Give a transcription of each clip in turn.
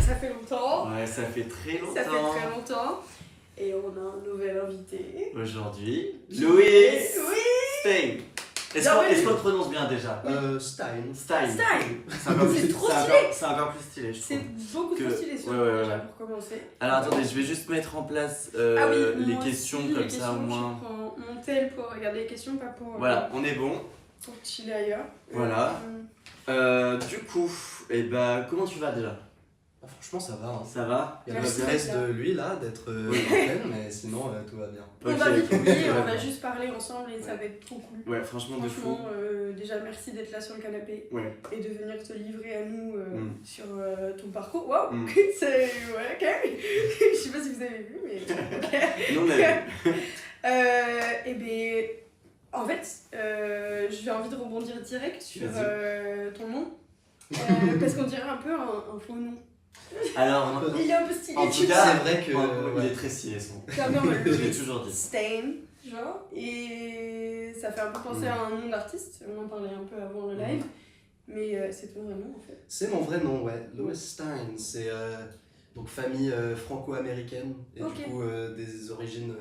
Ça fait longtemps. Ouais, ça fait très longtemps. Ça fait très longtemps. Et on a un nouvel invité. Aujourd'hui, Oui. Louis Stein. Est-ce Bienvenue. qu'on le prononce bien déjà? Stein. Stein. Stein. C'est trop c'est encore plus stylé, je C'est trouve. beaucoup trop Que- stylé ce ouais, nom, ouais, déjà ouais. pour commencer. Alors attendez, je vais juste mettre en place Ah oui, les moi questions aussi, comme les ça au questions, moins. Je prends mon tel pour regarder les questions, pas pour, Voilà, on est bon. pour chiller ailleurs. Voilà. Du coup, comment tu vas déjà? Ah, franchement, ça va. Hein. Ça va? Il y a le Merci stress d'être là. de lui là, d'être Oui. en pleine, mais sinon tout va bien. On Ok. va vite oublier, on va Ouais. juste parler ensemble et ça va être trop cool. Ouais, franchement, de fou. Franchement, déjà merci d'être là sur le canapé Ouais. et de venir te livrer à nous Mm. sur ton parcours. Waouh, Mm. c'est ouais, ok. Je sais pas si vous avez vu, mais ok. Non, on a vu. Et ben, en fait, j'ai envie de rebondir direct sur ton nom. Parce qu'on dirait un peu un faux nom. Alors, Il est un peu stylé. en tu tout vois. cas, c'est vrai que il est très stylé son. Comme Je l'ai toujours dit. Stain, genre, et ça fait un peu penser à un nom d'artiste, on en parlait un peu avant le live, mais c'est ton vrai nom en fait. c'est mon vrai nom, ouais. Louis Stein, c'est donc famille franco-américaine et Ok. du coup des origines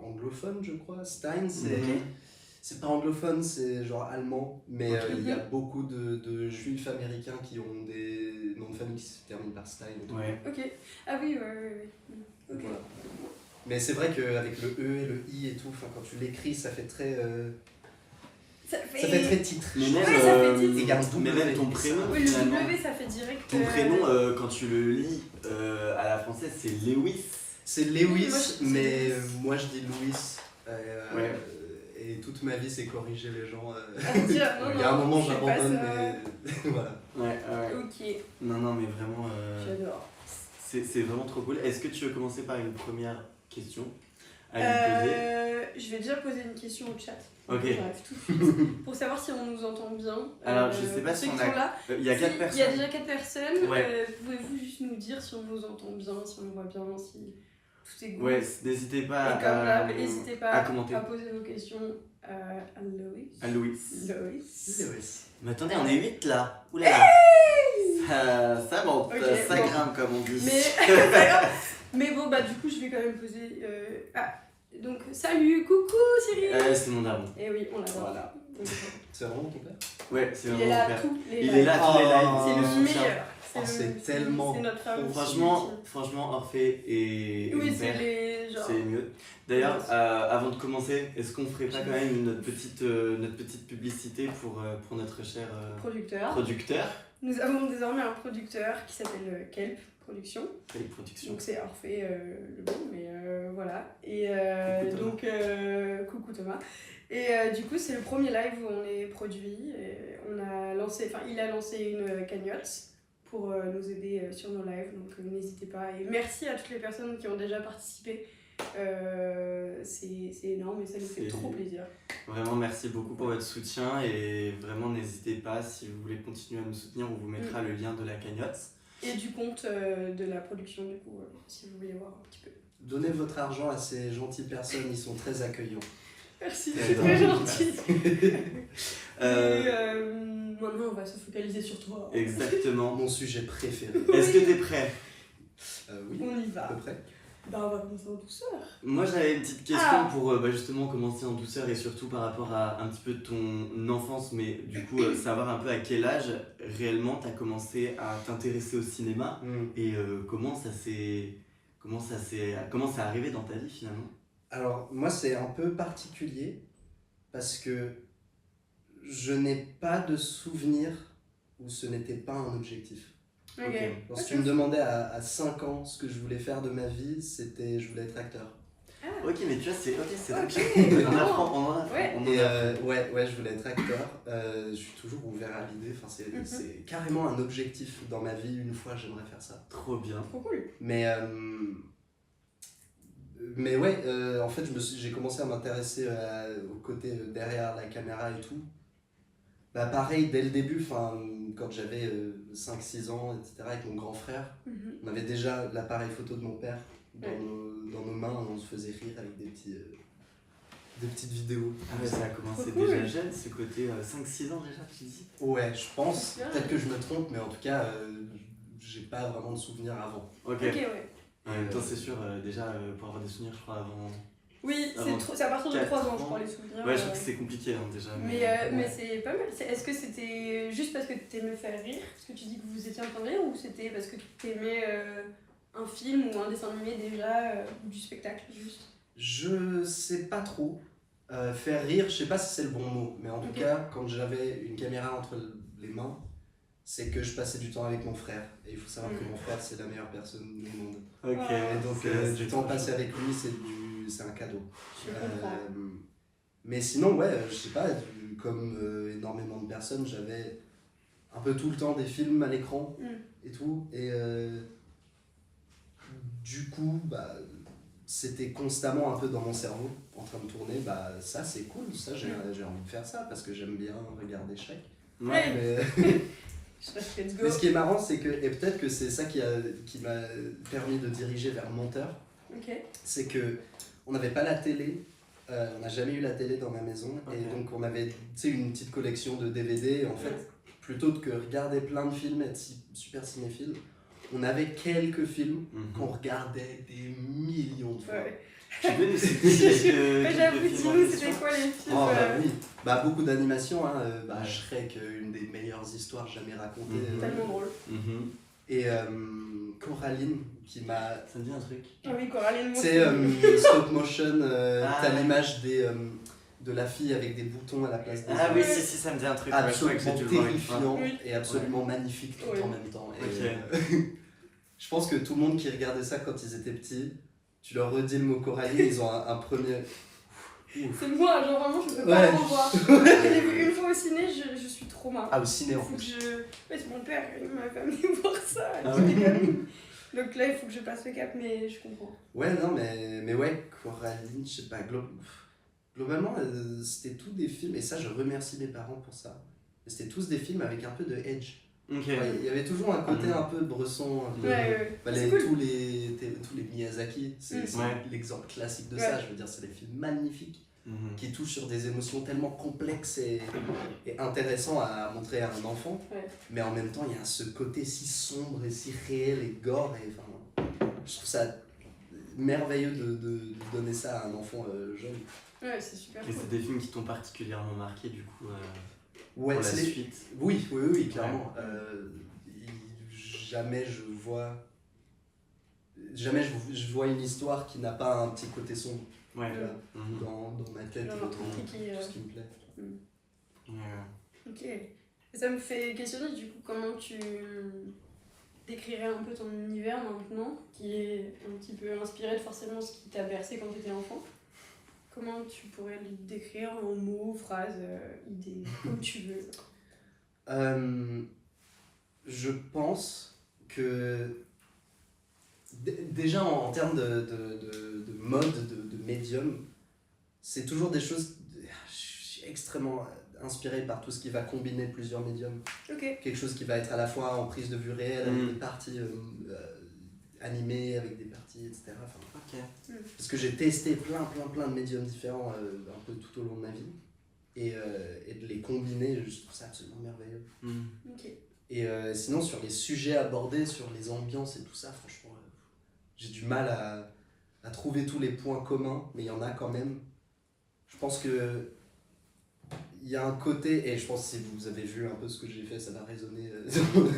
anglophones, je crois. Stein, Mhm. c'est pas anglophone, c'est genre allemand, mais Ok. il y a beaucoup de juifs américains qui ont des noms de famille qui se terminent par Stein. et tout. Ouais. Ok, ah oui, ouais. Ok. Voilà. Mais c'est vrai qu'avec le E et le I et tout, quand tu l'écris, ça fait très Ça fait... ça fait très titre. Mais je même, trouve. Ouais, ça fait titre. Et il y a un mais W, même ton et ça- prénom. Oui, le Finalement. W ça fait direct. Ton prénom, quand tu le lis à la française, c'est Lewis. C'est Oui, Lewis, moi, c'est mais Lewis. moi je dis Louis. Ouais. Et toute ma vie, c'est corriger les gens. Ah, dire, non, Il y a un non, moment, c'est pas j'abandonne, ça. mais voilà. Ouais. Ok, Non, mais vraiment, j'adore. c'est vraiment trop cool. Est-ce que tu veux commencer par une première question à lui poser? Je vais déjà poser une question au chat. Ok. J'arrive tout de suite. Pour savoir si on nous entend bien. Alors, je sais pas pour si ceux on qui a- sont là. Il y a 4 Si personnes. Il y a déjà 4 personnes. Ouais. Pouvez-vous juste nous dire si on nous entend bien, si on nous voit bien, si tout est good. Ouais, n'hésitez pas Et comme là, n'hésitez pas à commenter. à poser vos questions à Loïs. À Louis. Loïs. Lewis. Mais attendez, on est 8 là. Oula. Ça monte, Ok, ça bon. grimpe comme on dit. Mais bon, bah du coup, je vais quand même poser. Donc, salut, coucou Cyril. C'est mon daron. Et oui, on l'adore. Voilà. C'est vraiment ton père? Ouais, c'est Il vraiment est là mon père. tous les Il lives. est là tous les lives. C'est il le me soutient. meilleur. C'est tellement C'est notre femme. Franchement, Orphée et Oui, mon c'est père, les. Genre. c'est mieux. D'ailleurs, Ouais. avant de commencer, est-ce qu'on ferait pas quand même notre petite publicité pour notre cher Producteur. producteur? Nous avons désormais un producteur qui s'appelle Kelp Production. Quelle production. Donc c'est Orphée le bon, mais voilà. Et Coucou Thomas. donc, coucou Thomas. Et du coup, c'est le premier live où on est produit. Et il a lancé une cagnotte pour nous aider sur nos lives. Donc n'hésitez pas. Et merci à toutes les personnes qui ont déjà participé. C'est énorme et ça nous fait C'est- trop plaisir. Vraiment, merci beaucoup pour votre soutien et vraiment n'hésitez pas si vous voulez continuer à nous soutenir, on vous mettra le lien de la cagnotte. Et du compte de la production, du coup, si vous voulez voir un petit peu. Donnez votre argent à ces gentilles personnes, ils sont très accueillants. Merci, C'est c'est très adorable. gentil. Maintenant, on va se focaliser sur toi. Exactement. Mon sujet préféré. Est-ce que t'es prêt? Oui, On y à va. peu près. Bah, on va commencer en douceur. Moi j'avais une petite question Ah. pour justement commencer en douceur et surtout par rapport à un petit peu ton enfance, mais du coup savoir un peu à quel âge réellement t'as commencé à t'intéresser au cinéma et comment c'est arrivé dans ta vie finalement? Alors, moi, c'est un peu particulier parce que je n'ai pas de souvenir où ce n'était pas un objectif. Ok. Lorsque tu me demandais à 5 ans ce que je voulais faire de ma vie, c'était je voulais être acteur. Ok, mais tu vois, c'est Ok, on en vraiment. apprend, on en apprend. Ouais. on en Et apprend. ouais, je voulais être acteur. Je suis toujours ouvert à l'idée. Enfin, c'est carrément un objectif dans ma vie. Une fois, j'aimerais faire ça. Trop bien. Trop cool. Mais ouais, en fait, j'ai commencé à m'intéresser au côté derrière la caméra et tout. Bah pareil, dès le début, quand j'avais 5-6 ans, etc., avec mon grand frère, on avait déjà l'appareil photo de mon père dans nos mains, on se faisait rire avec des petites vidéos. Ah ouais, ça a commencé Trop cool. déjà jeune, ce côté 5-6 ans déjà, tu dis? Ouais, je pense, Bien. peut-être que je me trompe, mais en tout cas, j'ai pas vraiment de souvenirs avant. Ok. Ok, ouais. En même temps, c'est sûr, déjà, pour avoir des souvenirs, je crois, avant. Oui, Avant c'est à partir de 4 3 ans, je ans. crois, les souvenirs. Ouais, je trouve que c'est compliqué hein, déjà. Mais c'est pas mal. Est-ce que c'était juste parce que t'aimais faire rire, parce que tu dis que vous étiez en train de rire, ou c'était parce que t'aimais un film ou un dessin animé déjà, ou du spectacle juste? Je sais pas trop. Faire rire, je sais pas si c'est le bon mot, mais en tout cas, quand j'avais une caméra entre les mains, c'est que je passais du temps avec mon frère. Et il faut savoir que mon frère, c'est la meilleure personne du monde. Ok. Et donc, C'est du temps passé avec lui, c'est un cadeau. Je comprends. Mais sinon, ouais, je sais pas, comme énormément de personnes, j'avais un peu tout le temps des films à l'écran et tout. Et du coup, bah, c'était constamment un peu dans mon cerveau, en train de tourner. Bah, ça, c'est cool, ça, j'ai envie de faire ça parce que j'aime bien regarder Shrek. Ouais. Mais... Let's go. Mais ce qui est marrant, c'est que, et peut-être que c'est ça qui m'a permis de diriger vers Monteur, c'est que on n'avait pas la télé, on n'a jamais eu la télé dans ma maison, et donc on avait une petite collection de DVD, et en fait, plutôt que regarder plein de films, être super cinéphile, on avait quelques films qu'on regardait des millions de fois. Ouais. Tu peux nous citer J'avoue, dis-nous, c'était quoi les films? Oh, bah oui, bah, beaucoup d'animations, hein. Shrek, une des meilleures histoires jamais racontées. Tellement drôle. Et Coraline, qui m'a... Ça me dit un truc. Ah oui, Coraline, moi C'est stop motion, t'as l'image de la fille avec des boutons à la place des Ah yeux. oui, si, ça me dit un truc. Absolument Ouais, je crois que j'ai dû le voir une fois. terrifiant et absolument magnifique tout en même temps. Et, Ok. je pense que tout le monde qui regardait ça quand ils étaient petits, tu leur redis le mot Coraline, ils ont un premier... C'est moi, genre vraiment, je peux Ouais. pas en voir. Je l'ai vu une fois au ciné, je suis trop marre. Ah, au ciné en Faut que plus. Ouais, c'est mon père, il m'a fait amener voir ça. Ah j'étais ouais. gamine. Donc là, il faut que je passe le cap, mais je comprends. Ouais, non, mais ouais, Coraline, je sais pas, globalement, c'était tous des films, et ça, je remercie mes parents pour ça. C'était tous des films avec un peu de edge. Ok. Ouais, il y avait toujours un côté un peu Bresson, un peu... Bah, C'est cool. tous les Miyazaki, c'est l'exemple classique de ça. Je veux dire, c'est des films magnifiques qui touchent sur des émotions tellement complexes et intéressantes à montrer à un enfant. Mais en même temps, il y a ce côté si sombre et si réel et gore. Et, enfin, je trouve ça merveilleux de donner ça à un enfant jeune. Ouais, c'est super Et cool. c'est des films qui t'ont particulièrement marqué du coup Ouais, pour la c'est suite. Oui, clairement. Jamais je vois une histoire qui n'a pas un petit côté sombre dans ma tête, Genre dans un truc tout ce qui me plaît. Ok. Et ça me fait questionner du coup comment tu décrirais un peu ton univers maintenant, qui est un petit peu inspiré de forcément ce qui t'a bercé quand tu étais enfant. Comment tu pourrais le décrire en mots, phrases, idées, comme tu veux? Je pense que déjà en termes de mode, de médium, c'est toujours des choses... Je suis extrêmement inspiré par tout ce qui va combiner plusieurs médiums. Quelque chose qui va être à la fois en prise de vue réelle, avec des parties animées, avec des parties, etc. Enfin, parce que j'ai testé plein de médiums différents un peu tout au long de ma vie. Et de les combiner, je trouve ça absolument merveilleux. Et sinon, sur les sujets abordés, sur les ambiances et tout ça, franchement, j'ai du mal à trouver tous les points communs, mais il y en a quand même. Je pense que il y a un côté, et je pense que si vous avez vu un peu ce que j'ai fait, ça va résonner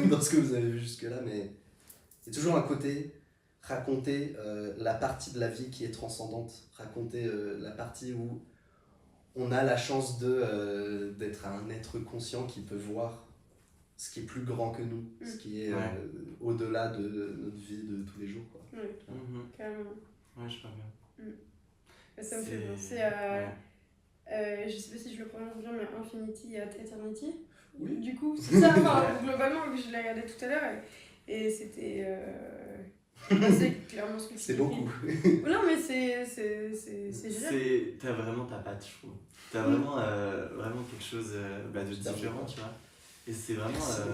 dans ce que vous avez vu jusque-là, mais il y a toujours un côté raconter la partie de la vie qui est transcendante, raconter la partie où on a la chance d'être un être conscient qui peut voir ce qui est plus grand que nous, ce qui est au-delà de notre vie de tous les jours. Quoi. Carrément. Ouais, je vois bien. Ça me fait penser à... je sais pas si je le prononce bien, mais Infinity at Eternity. Oui. Du coup, c'est ça, globalement, je l'ai regardé tout à l'heure, et c'était... c'est clairement ce que tu C'est dis. beaucoup. Non, mais c'est génial. T'as vraiment ta patte, je trouve. T'as vraiment, vraiment quelque chose de différent, tu vois. Et c'est vraiment... ça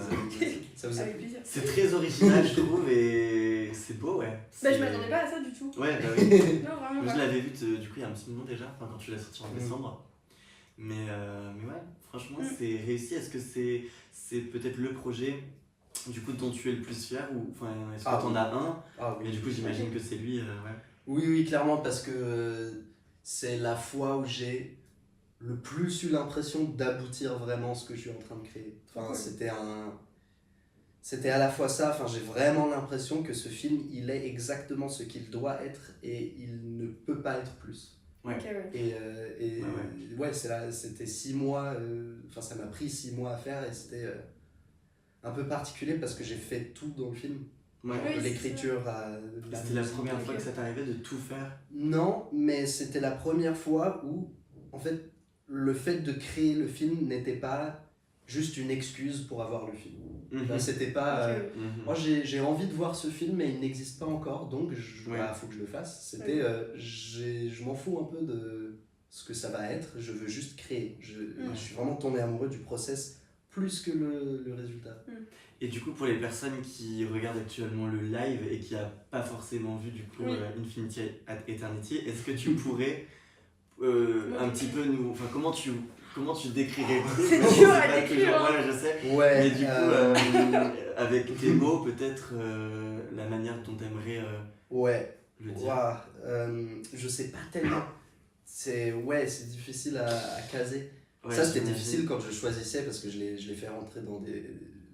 vous Avec plaisir. C'est très original, je trouve, et c'est beau, ouais. Bah, je m'attendais pas à ça du tout. Ouais, bah oui. Non, vraiment Moi, pas. je l'avais vu du coup il y a un petit moment déjà, quand tu l'as sorti en décembre. Mais ouais, franchement, c'est réussi. Est-ce que c'est peut-être le projet du coup, dont tu es le plus fier ou enfin, est-ce que Ah t'en oui. as un? Ah oui. Et du coup, j'imagine que c'est lui, ouais. Oui, oui, clairement, parce que c'est la fois où j'ai le plus eu l'impression d'aboutir vraiment ce que je suis en train de créer. Enfin, Ouais. c'était à la fois ça, enfin, j'ai vraiment l'impression que ce film, il est exactement ce qu'il doit être et il ne peut pas être plus. Ouais. Ok, ouais. Et ouais, c'était 6 mois, enfin, ça m'a pris 6 mois à faire et c'était un peu particulier parce que j'ai fait tout dans le film. Ouais. Genre, Oui, de c'est l'écriture à C'était la musique. première fois ok. que ça t'arrivait de tout faire? Non, mais c'était la première fois où, en fait, le fait de créer le film n'était pas juste une excuse pour avoir le film. Mhm. C'était pas. Ok. Mhm. Moi, j'ai envie de voir ce film, mais il n'existe pas encore, donc Ouais. faut que je le fasse. C'était. Je m'en fous un peu de ce que ça va être, je veux juste créer. Je suis vraiment tombé amoureux du process plus que le résultat. Et du coup, pour les personnes qui regardent actuellement le live et qui n'ont pas forcément vu du coup Oui. Infinity Eternity, est-ce que tu pourrais Moi, un petit peu nous... Enfin, comment tu décrirais? C'est Je sais dur à pas décrire, toujours, hein. ouais, je sais. Ouais. Mais du coup, avec tes mots, peut-être la manière dont tu aimerais Ouais. le dire. Ouah, je sais pas tellement. C'est difficile à caser. Ouais, Ça, c'était j'imagine. difficile quand je choisissais parce que je l'ai fait rentrer dans des.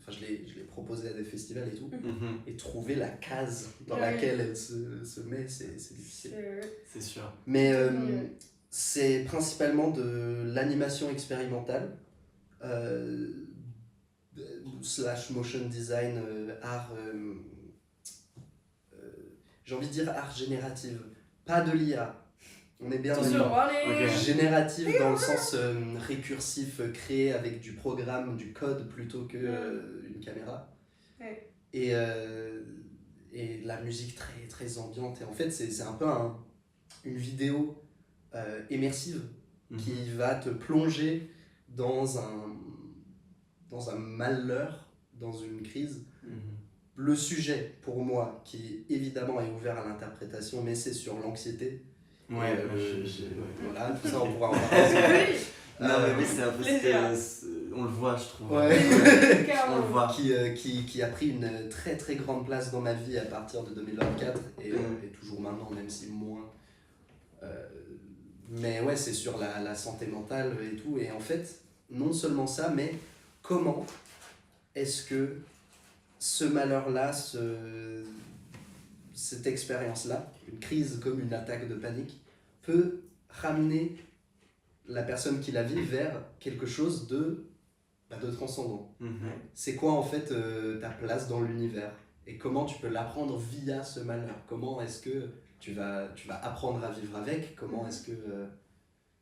Enfin, je l'ai proposé à des festivals et tout. Mhm. Et trouver la case dans Ah oui. laquelle elle se met, c'est difficile. C'est sûr. Mais Ouais. c'est principalement de l'animation expérimentale, slash motion design, art. J'ai envie de dire art générative. Pas de l'IA. On est bien Attention, d'accord. allez. Ok. Générative dans le sens récursif, créé avec du programme, du code plutôt que une caméra. Ouais. Et la musique très, très ambiante. Et en fait, c'est un peu une vidéo immersive Mhm. qui va te plonger dans un malheur, dans une crise. Mhm. Le sujet, pour moi, qui évidemment est ouvert à l'interprétation, mais c'est sur l'anxiété. Ouais, Ouais. Voilà, tout ça, on pourra en parler. Oui. Non, mais oui, c'est un peu ce plaisir. on le voit, je trouve. Ouais. On le voit. qui a pris une très très grande place dans ma vie à partir de 2024 et toujours maintenant, même si moins. Mais ouais, c'est sur la santé mentale et tout. Et en fait, non seulement ça, mais comment est-ce que ce malheur-là, cette expérience-là, une crise comme une attaque de panique, peut ramener la personne qui la vit vers quelque chose de transcendant. Mhm. C'est quoi en fait ta place dans l'univers et comment tu peux l'apprendre via ce malheur? Comment est-ce que tu vas apprendre à vivre avec? Comment est-ce que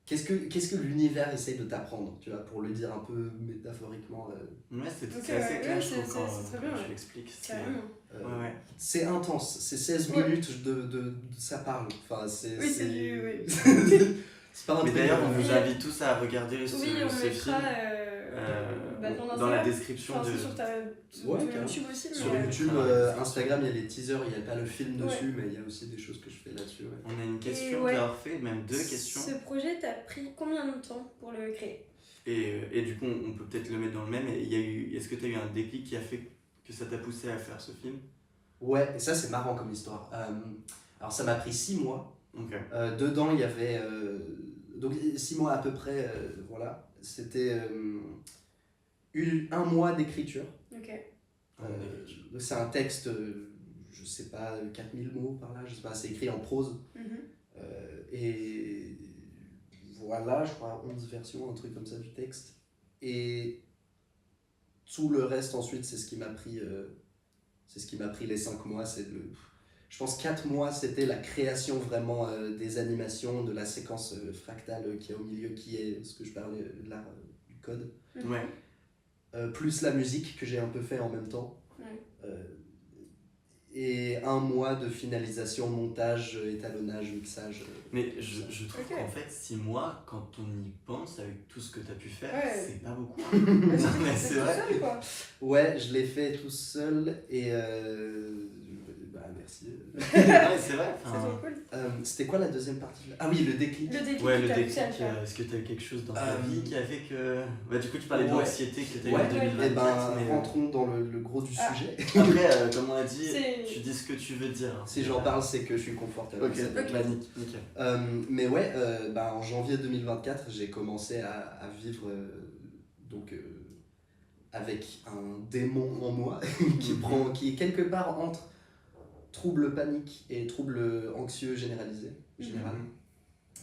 qu'est-ce que l'univers essaye de t'apprendre, tu vois, pour le dire un peu métaphoriquement. Ouais, c'est Ok, assez ouais, clair, ouais, je trouve, c'est quand très bien, quand ouais. tu l'expliques. Carrément. Ouais. C'est intense, c'est 16 Ouais. minutes de ça parle. Enfin, c'est Oui, oui. c'est pas un Mais truc, d'ailleurs, on vous Oui. invite tous à regarder ce, Oui, on ce film mettra dans la description enfin, de... sur Ouais, ton carrément. YouTube aussi. Sur mais, YouTube, Ouais. Instagram, il y a les teasers, il n'y a pas le film Ouais. dessus, mais il y a aussi des choses que je fais là-dessus. Ouais. On a une question ouais. d'avoir fait, même deux questions. Ce projet t'a pris combien de temps pour le créer? Et du coup, on peut peut-être le mettre dans le même. Est-ce que tu as eu un déclic qui a fait que ça t'a poussé à faire ce film? Ouais, et ça c'est marrant comme histoire. Alors ça m'a pris 6 mois. Ok. Dedans il y avait donc 6 mois à peu près, voilà. C'était un mois d'écriture. Ok. C'est un texte, je sais pas, 4000 mots par là, je sais pas, c'est écrit en prose. Mhm. Et voilà, je crois 11 versions, un truc comme ça du texte. Et tout le reste ensuite, c'est ce qui m'a pris les 5 mois. Je pense 4 mois, c'était la création vraiment des animations, de la séquence fractale qui est au milieu, qui est ce que je parlais, de l'art du code. Ouais. Plus la musique que j'ai un peu fait en même temps. Ouais. Et 1 mois de finalisation, montage, étalonnage, mixage. Mais je trouve Ok. qu'en fait, 6 mois, quand on y pense, avec tout ce que tu as pu faire, Ouais. c'est pas beaucoup. Mais c'est vrai. tout seul, quoi. Ouais, je l'ai fait tout seul et merci. Ouais, c'est vrai. C'est trop cool. C'était quoi la deuxième partie? Ah oui, le déclic. Le déclic, Ouais, qui le t'a déclic, poussé à le faire. est-ce que tu as eu quelque chose dans ta vie qui a fait que. Bah, du coup, tu parlais Ouais. d'anxiété que tu as eu Ouais, en 2024. et ben mais, rentrons dans le gros du Ah. sujet. Après, comme on a dit, C'est- tu dis ce que tu veux dire. hein. Si j'en parle, c'est que je suis confortable. Ok, C'est- Ok. bah, nickel. Mais ouais, en janvier 2024, j'ai commencé à vivre avec un démon en moi qui est quelque part entre trouble panique et trouble anxieux général.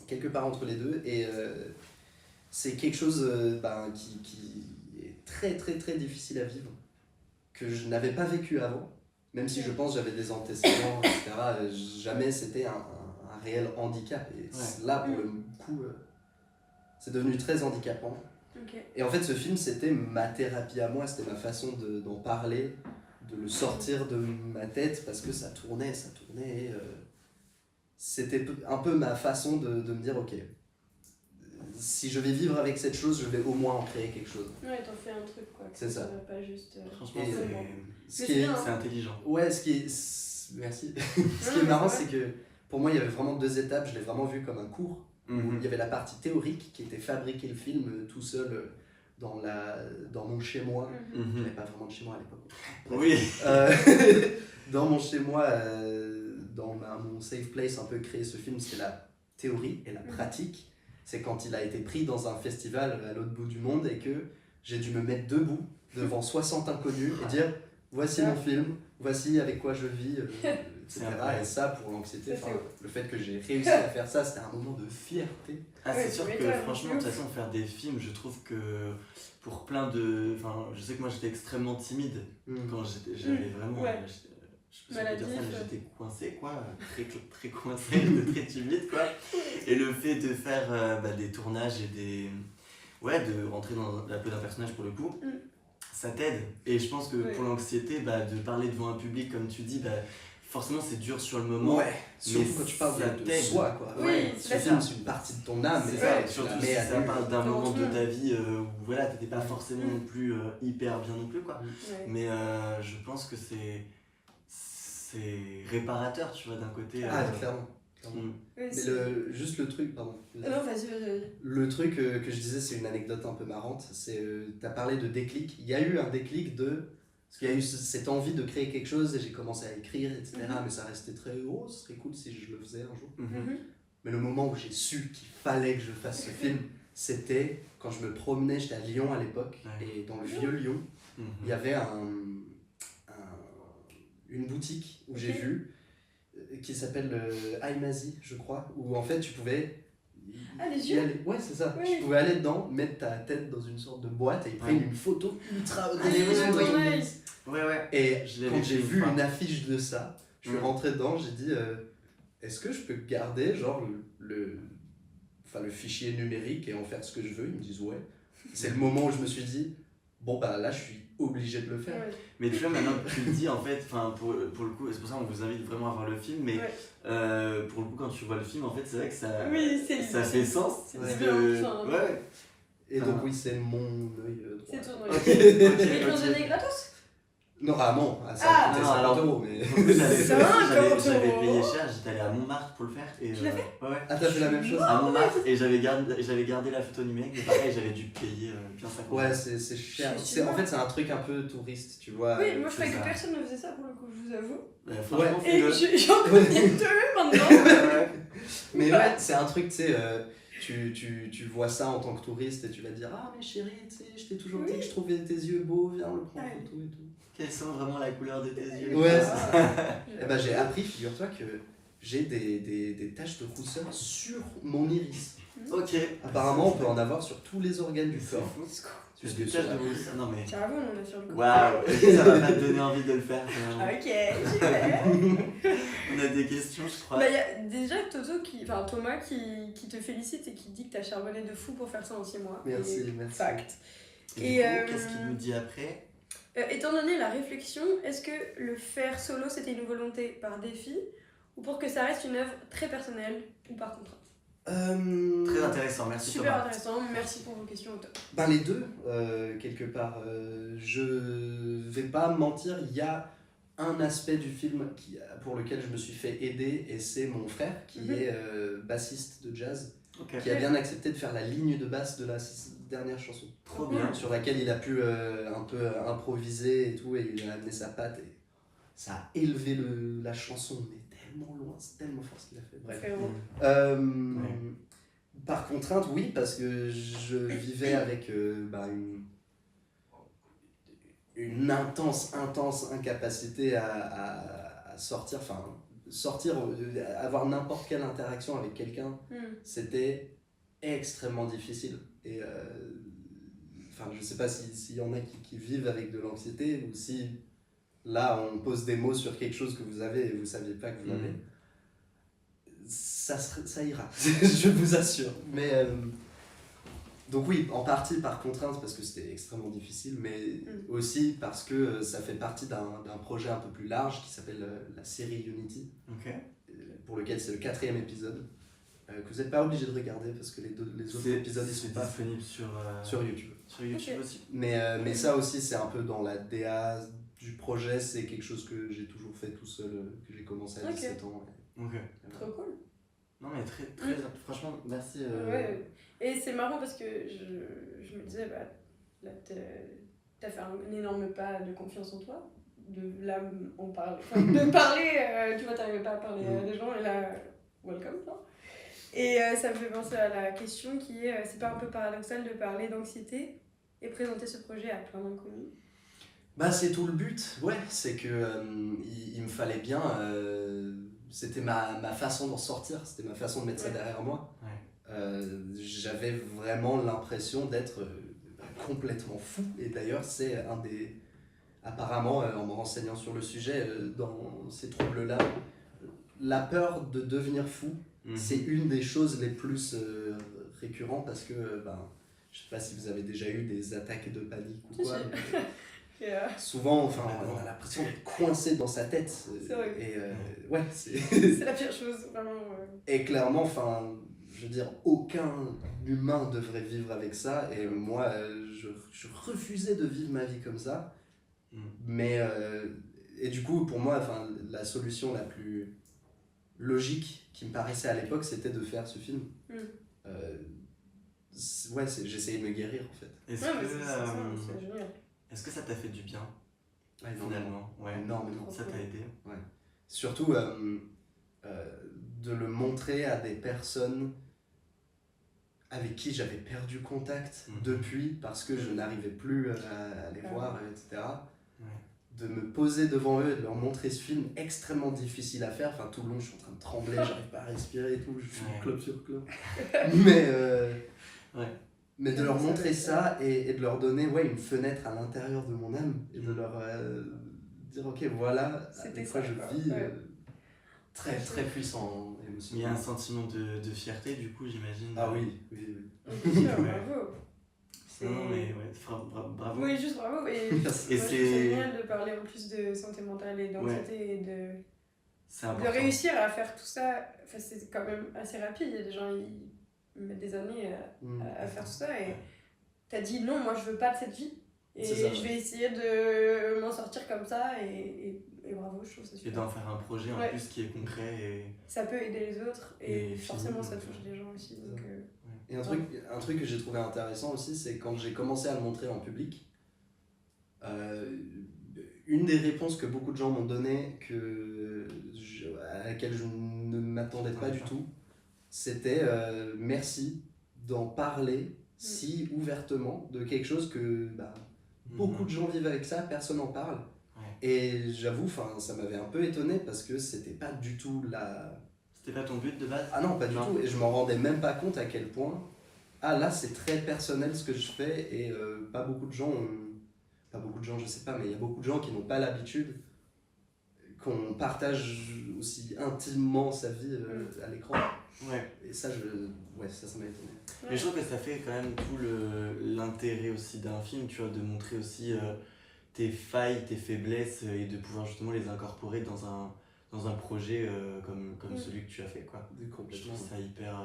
Quelque part entre les deux. Et c'est quelque chose qui est très très très difficile à vivre, que je n'avais pas vécu avant. Même si je pense que j'avais des antécédents, etc., jamais c'était un réel handicap. Et là, pour le coup, c'est devenu très handicapant. Ok. Et en fait, ce film, c'était ma thérapie à moi, c'était ma façon d'en parler, de le sortir de ma tête, parce que ça tournait. Et, c'était un peu ma façon de me dire, ok, si je vais vivre avec cette chose, je vais au moins en créer quelque chose. Ouais, t'en fais un truc quoi. C'est ça. Pas juste. Franchement, Et, Mais Ce qui c'est est, bien, hein. c'est intelligent. Ouais, merci. Ce qui est marrant, c'est que pour moi, il y avait vraiment 2 étapes. Je l'ai vraiment vu comme un cours. Où il y avait la partie théorique qui était fabriquer le film tout seul dans mon chez-moi. Mhm. Je n'avais pas vraiment de chez-moi à l'époque. Oui. Dans mon chez-moi, dans mon safe place, un peu créer ce film, c'est la théorie et la pratique. C'est quand il a été pris dans un festival à l'autre bout du monde et que j'ai dû me mettre debout devant 60 inconnus et dire voici mon film, voici avec quoi je vis, etc. Et ça, pour l'anxiété, le fait que j'ai réussi à faire ça, c'était un moment de fierté. Ah, Ouais, c'est sûr tu que m'étonnes, franchement, de toute façon, faire des films, je trouve que pour plein de. Enfin, je sais que moi j'étais extrêmement timide quand j'avais vraiment. Ouais. Je sais pas si on peut dire ça, Maladif. mais j'étais coincé, quoi. Très coincé, j'étais très timide, quoi. Et le fait de faire des tournages et des. Ouais, de rentrer dans la peau d'un personnage pour le coup, ça t'aide. Et je pense que pour l'anxiété, de parler devant un public, comme tu dis, forcément c'est dur sur le moment. Ouais, surtout mais quand tu parles ça de t'aide. soi, quoi. Oui, Ce c'est film, c'est une partie de ton âme. C'est et ça, tu surtout la si mets à ça nu. parle d'un moment de tout. ta vie où voilà, t'étais pas forcément non plus hyper bien non plus, quoi. Ouais. Mais je pense que c'est réparateur, tu vois, d'un côté. Ah, clairement. Ouais, Mais juste le truc, pardon. Non, vas-y. Le truc que je disais, c'est une anecdote un peu marrante. C'est, t'as parlé de déclic. Il y a eu un déclic parce qu'il y a eu cette envie de créer quelque chose et j'ai commencé à écrire, etc. Mais ça restait très ce serait cool si je le faisais un jour. Mais le moment où j'ai su qu'il fallait que je fasse ce film, c'était quand je me promenais, j'étais à Lyon à l'époque, et dans le vieux Lyon, il y avait une boutique où j'ai vu qui s'appelle Aimazi, je crois, où en fait tu pouvais les yeux. ouais, c'est ça. Oui. Tu pouvais aller dedans, mettre ta tête dans une sorte de boîte et ils prennent une photo ultra haute Ah, définition. Ouais. Et Je l'avais quand j'ai fait une vu fois. une affiche de ça, je suis rentré dedans, j'ai dit est-ce que je peux garder genre le fichier numérique et en faire ce que je veux? Ils me disent ouais. C'est le moment où je me suis dit bon là je suis obligé de le faire. Ouais. Mais tu vois, maintenant que tu le dis, en fait, pour le coup, c'est pour ça qu'on vous invite vraiment à voir le film, mais pour le coup, quand tu vois le film, en fait, c'est vrai que ça fait sens. C'est bien. Enfin, Ouais. Et donc oui, c'est mon œil droit. C'est ton Ok. Tu veux donner gratos? Non, ça Ah, coûtait non, 50 alors- euros, mais... J'avais payé cher, j'étais allé à Montmartre pour le faire. Et, Tu l'as fait? Ouais. Ah, t'as fait la même chose? À Montmartre, et j'avais gardé la photo numérique, mais pareil, j'avais dû payer bien 50 Ouais, c'est cher. Je suis En fait, c'est un truc un peu touriste, tu vois. Oui, moi je croyais ça. que personne ne faisait ça pour le coup, je vous avoue. Franchement, Et fais-le. j'en connais deux maintenant. Mais ouais, c'est un truc, tu sais, tu vois ça en tant que touriste et tu vas dire ah mais chérie, tu sais, je t'ai toujours dit que je trouvais tes yeux beaux, viens on le prend en photo et tout. Quelles sont vraiment la couleur de tes yeux? Ouais, c'est ça. Et ben j'ai appris, figure-toi, que j'ai des taches de rousseur sur mon iris. Ok. Apparemment, on peut en avoir sur tous les organes du C'est corps. fou. Puisque Des sur taches la- de rousseur. Non mais. J'avoue, on en a sur le coup. Waouh, ça va pas te donner envie de le faire. Finalement. Ok, super. On a des questions, je crois. Bah, y a déjà Thomas qui te félicite et qui dit que t'as charbonné de fou pour faire ça en 6 mois. Merci, Et merci. Fact. Et Et, du coup, qu'est-ce qu'il nous dit après? Étant donné la réflexion, est-ce que le faire solo c'était une volonté par défi ou pour que ça reste une œuvre très personnelle ou par contrainte? Très intéressant, merci Super Thomas. intéressant, merci pour vos questions auteur. Ben les deux, quelque part. Je vais pas mentir, il y a un aspect du film pour lequel je me suis fait aider, et c'est mon frère qui est bassiste de jazz, qui a bien accepté de faire la ligne de basse de la dernière chanson. Trop bien. Sur laquelle il a pu un peu improviser et tout, et il a amené sa patte, et ça a élevé la chanson, mais tellement loin, c'est tellement fort ce qu'il a fait. Bref. Par contrainte, oui, parce que je vivais avec une intense incapacité à sortir, avoir n'importe quelle interaction avec quelqu'un, c'était extrêmement difficile. Et je sais pas s'il y en a qui vivent avec de l'anxiété, ou si là on pose des mots sur quelque chose que vous avez et vous saviez pas que vous avez. Ça ira, je vous assure. Mais donc oui, en partie par contrainte, parce que c'était extrêmement difficile, mais aussi parce que ça fait partie d'un projet un peu plus large qui s'appelle la série Unity, pour lequel c'est le 4e épisode, que vous n'êtes pas obligé de regarder parce que les autres épisodes ils sont pas disponibles sur YouTube. Sur YouTube aussi. Mais ça aussi, c'est un peu dans la DA du projet, c'est quelque chose que j'ai toujours fait tout seul, que j'ai commencé à 17 ans. Trop cool. Non mais très franchement, merci. Ouais. Et c'est marrant parce que je me disais, là t'as fait un énorme pas de confiance en toi. Là, on parle, de parler, tu vois, t'arrivais pas à parler à des gens, et là, welcome. Hein. Et ça me fait penser à la question qui est, c'est pas un peu paradoxal de parler d'anxiété et présenter ce projet à plein d'inconnus? C'est tout le but, ouais, c'est que il me fallait bien, c'était ma façon d'en sortir, c'était ma façon de mettre ça derrière moi. J'avais vraiment l'impression d'être complètement fou, et d'ailleurs c'est apparemment en me renseignant sur le sujet, dans ces troubles-là, la peur de devenir fou, c'est une des choses les plus récurrentes, parce que je sais pas si vous avez déjà eu des attaques de panique ou quoi. Souvent, on a l'impression d'être coincé dans sa tête. C'est vrai. Et c'est la pire chose, vraiment. Et clairement, je veux dire, aucun humain devrait vivre avec ça. Et moi, je refusais de vivre ma vie comme ça. Mais, et du coup, pour moi, la solution la plus logique qui me paraissait à l'époque, c'était de faire ce film. J'essayais de me guérir, en fait. C'est génial. Est-ce que ça t'a fait du bien, finalement? Énormément. Ça t'a aidé? Ouais. Surtout de le montrer à des personnes avec qui j'avais perdu contact depuis, parce que je n'arrivais plus à les voir, etc. De me poser devant eux et de leur montrer ce film extrêmement difficile à faire. Tout le long, je suis en train de trembler, j'arrive pas à respirer et tout, je suis clope sur clope. Mais de leur montrer ça et de leur donner une fenêtre à l'intérieur de mon âme, et de leur dire ok, voilà, des fois je vis très très puissant émotionnellement. Il y a un sentiment de fierté, du coup, j'imagine. Ah oui. Bravo. Non mais bravo. Oui, juste bravo. Et c'est génial de parler en plus de santé mentale et d'anxiété, et de réussir à faire tout ça. C'est quand même assez rapide, il y a des gens ils mettent des années à faire tout ça, et t'as dit non, moi je veux pas de cette vie, et je vais essayer de m'en sortir comme ça, et bravo, je trouve ça super. Et d'en faire un projet en plus qui est concret, et ça peut aider les autres, et forcément ça touche les gens aussi, donc et un truc que j'ai trouvé intéressant aussi, c'est quand j'ai commencé à le montrer en public, une des réponses que beaucoup de gens m'ont donné, à laquelle je ne m'attendais pas du tout, c'était merci d'en parler si ouvertement de quelque chose que beaucoup de gens vivent avec ça, personne n'en parle. Et j'avoue, ça m'avait un peu étonné, parce que c'était pas du tout C'était pas ton but de base? Ah non, pas du tout, et je m'en rendais même pas compte à quel point, là c'est très personnel ce que je fais, et pas beaucoup de gens, je sais pas, mais il y a beaucoup de gens qui n'ont pas l'habitude qu'on partage aussi intimement sa vie à l'écran. Et ça, ça m'a étonné. Mais je trouve que ça fait quand même tout l'intérêt aussi d'un film, tu vois, de montrer aussi tes failles, tes faiblesses, et de pouvoir justement les incorporer dans un projet comme celui que tu as fait, quoi. Je trouve ça hyper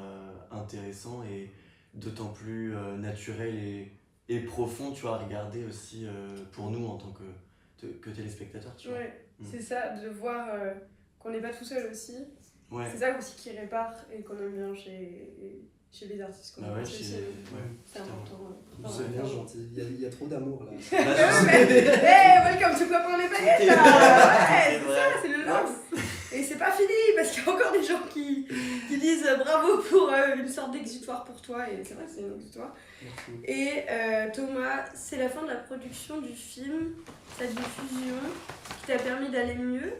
intéressant, et d'autant plus naturel et profond, tu vois, à regarder aussi pour nous en tant que téléspectateur, tu vois. Ouais, c'est ça, de voir qu'on n'est pas tout seul aussi. Ouais. C'est ça aussi qui répare et qu'on aime bien chez les artistes. Bah ouais, c'est important. C'est bien gentil, il y a trop d'amour là. Hey, welcome to Copain les Paillettes là. Ouais, C'est c'est ça, c'est le lance. Et c'est pas fini parce qu'il y a encore des gens qui disent bravo pour une sorte d'exutoire pour toi. Et c'est vrai, c'est une exutoire. Merci. Et Thomas, c'est la fin de la production du film, sa diffusion, qui t'a permis d'aller mieux,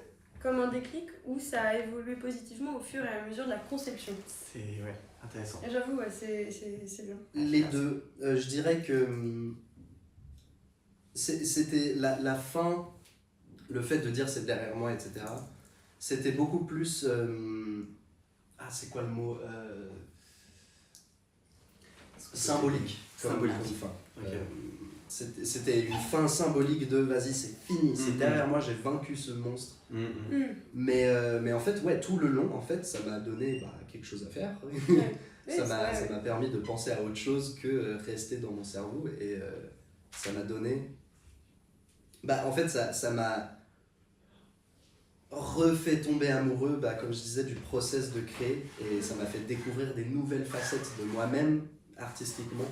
comme un déclic, ou ça a évolué positivement au fur et à mesure de la conception? C'est intéressant. Et j'avoue, ouais, c'est bien. Les deux, je dirais que c'était la fin, le fait de dire c'est derrière moi, etc. C'était beaucoup plus. C'est quoi le mot symbolique. Symbolique. Comme fin. Ok. C'était une fin symbolique de vas-y, c'est fini, c'est derrière moi, j'ai vaincu ce monstre. Mais en fait, ouais, tout le long, en fait, ça m'a donné quelque chose à faire. Ça m'a permis de penser à autre chose que rester dans mon cerveau et ça m'a donné. En fait, ça m'a refait tomber amoureux, comme je disais, du process de créer et ça m'a fait découvrir des nouvelles facettes de moi-même artistiquement,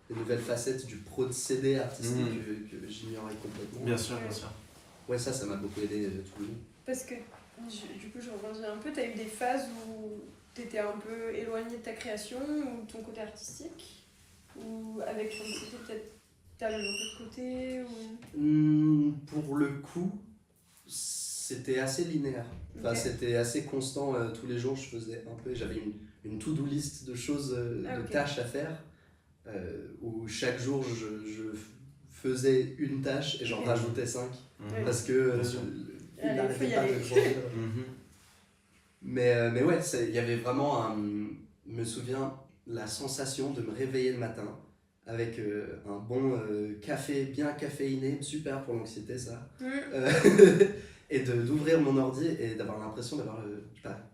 des nouvelles facettes du procédé artistique que j'ignorais complètement. Bien sûr, bien sûr. Ouais, ça m'a beaucoup aidé tout le long. Parce que, du coup, je rebondis un peu, t'as eu des phases où t'étais un peu éloigné de ta création ou de ton côté artistique, ou avec ton côté peut-être t'as mis un peu de côté ou... Pour le coup, c'était assez linéaire. Enfin, c'était assez constant. Tous les jours, je faisais un peu. J'avais une to-do list de choses, de tâches à faire, où chaque jour, je faisais une tâche et j'en rajoutais 5. Parce que il n'arrêtait pas de grandir. Mais ouais, il y avait vraiment je me souviens, la sensation de me réveiller le matin avec un bon café bien caféiné, super pour l'anxiété ça. Et d'ouvrir mon ordi et d'avoir l'impression d'avoir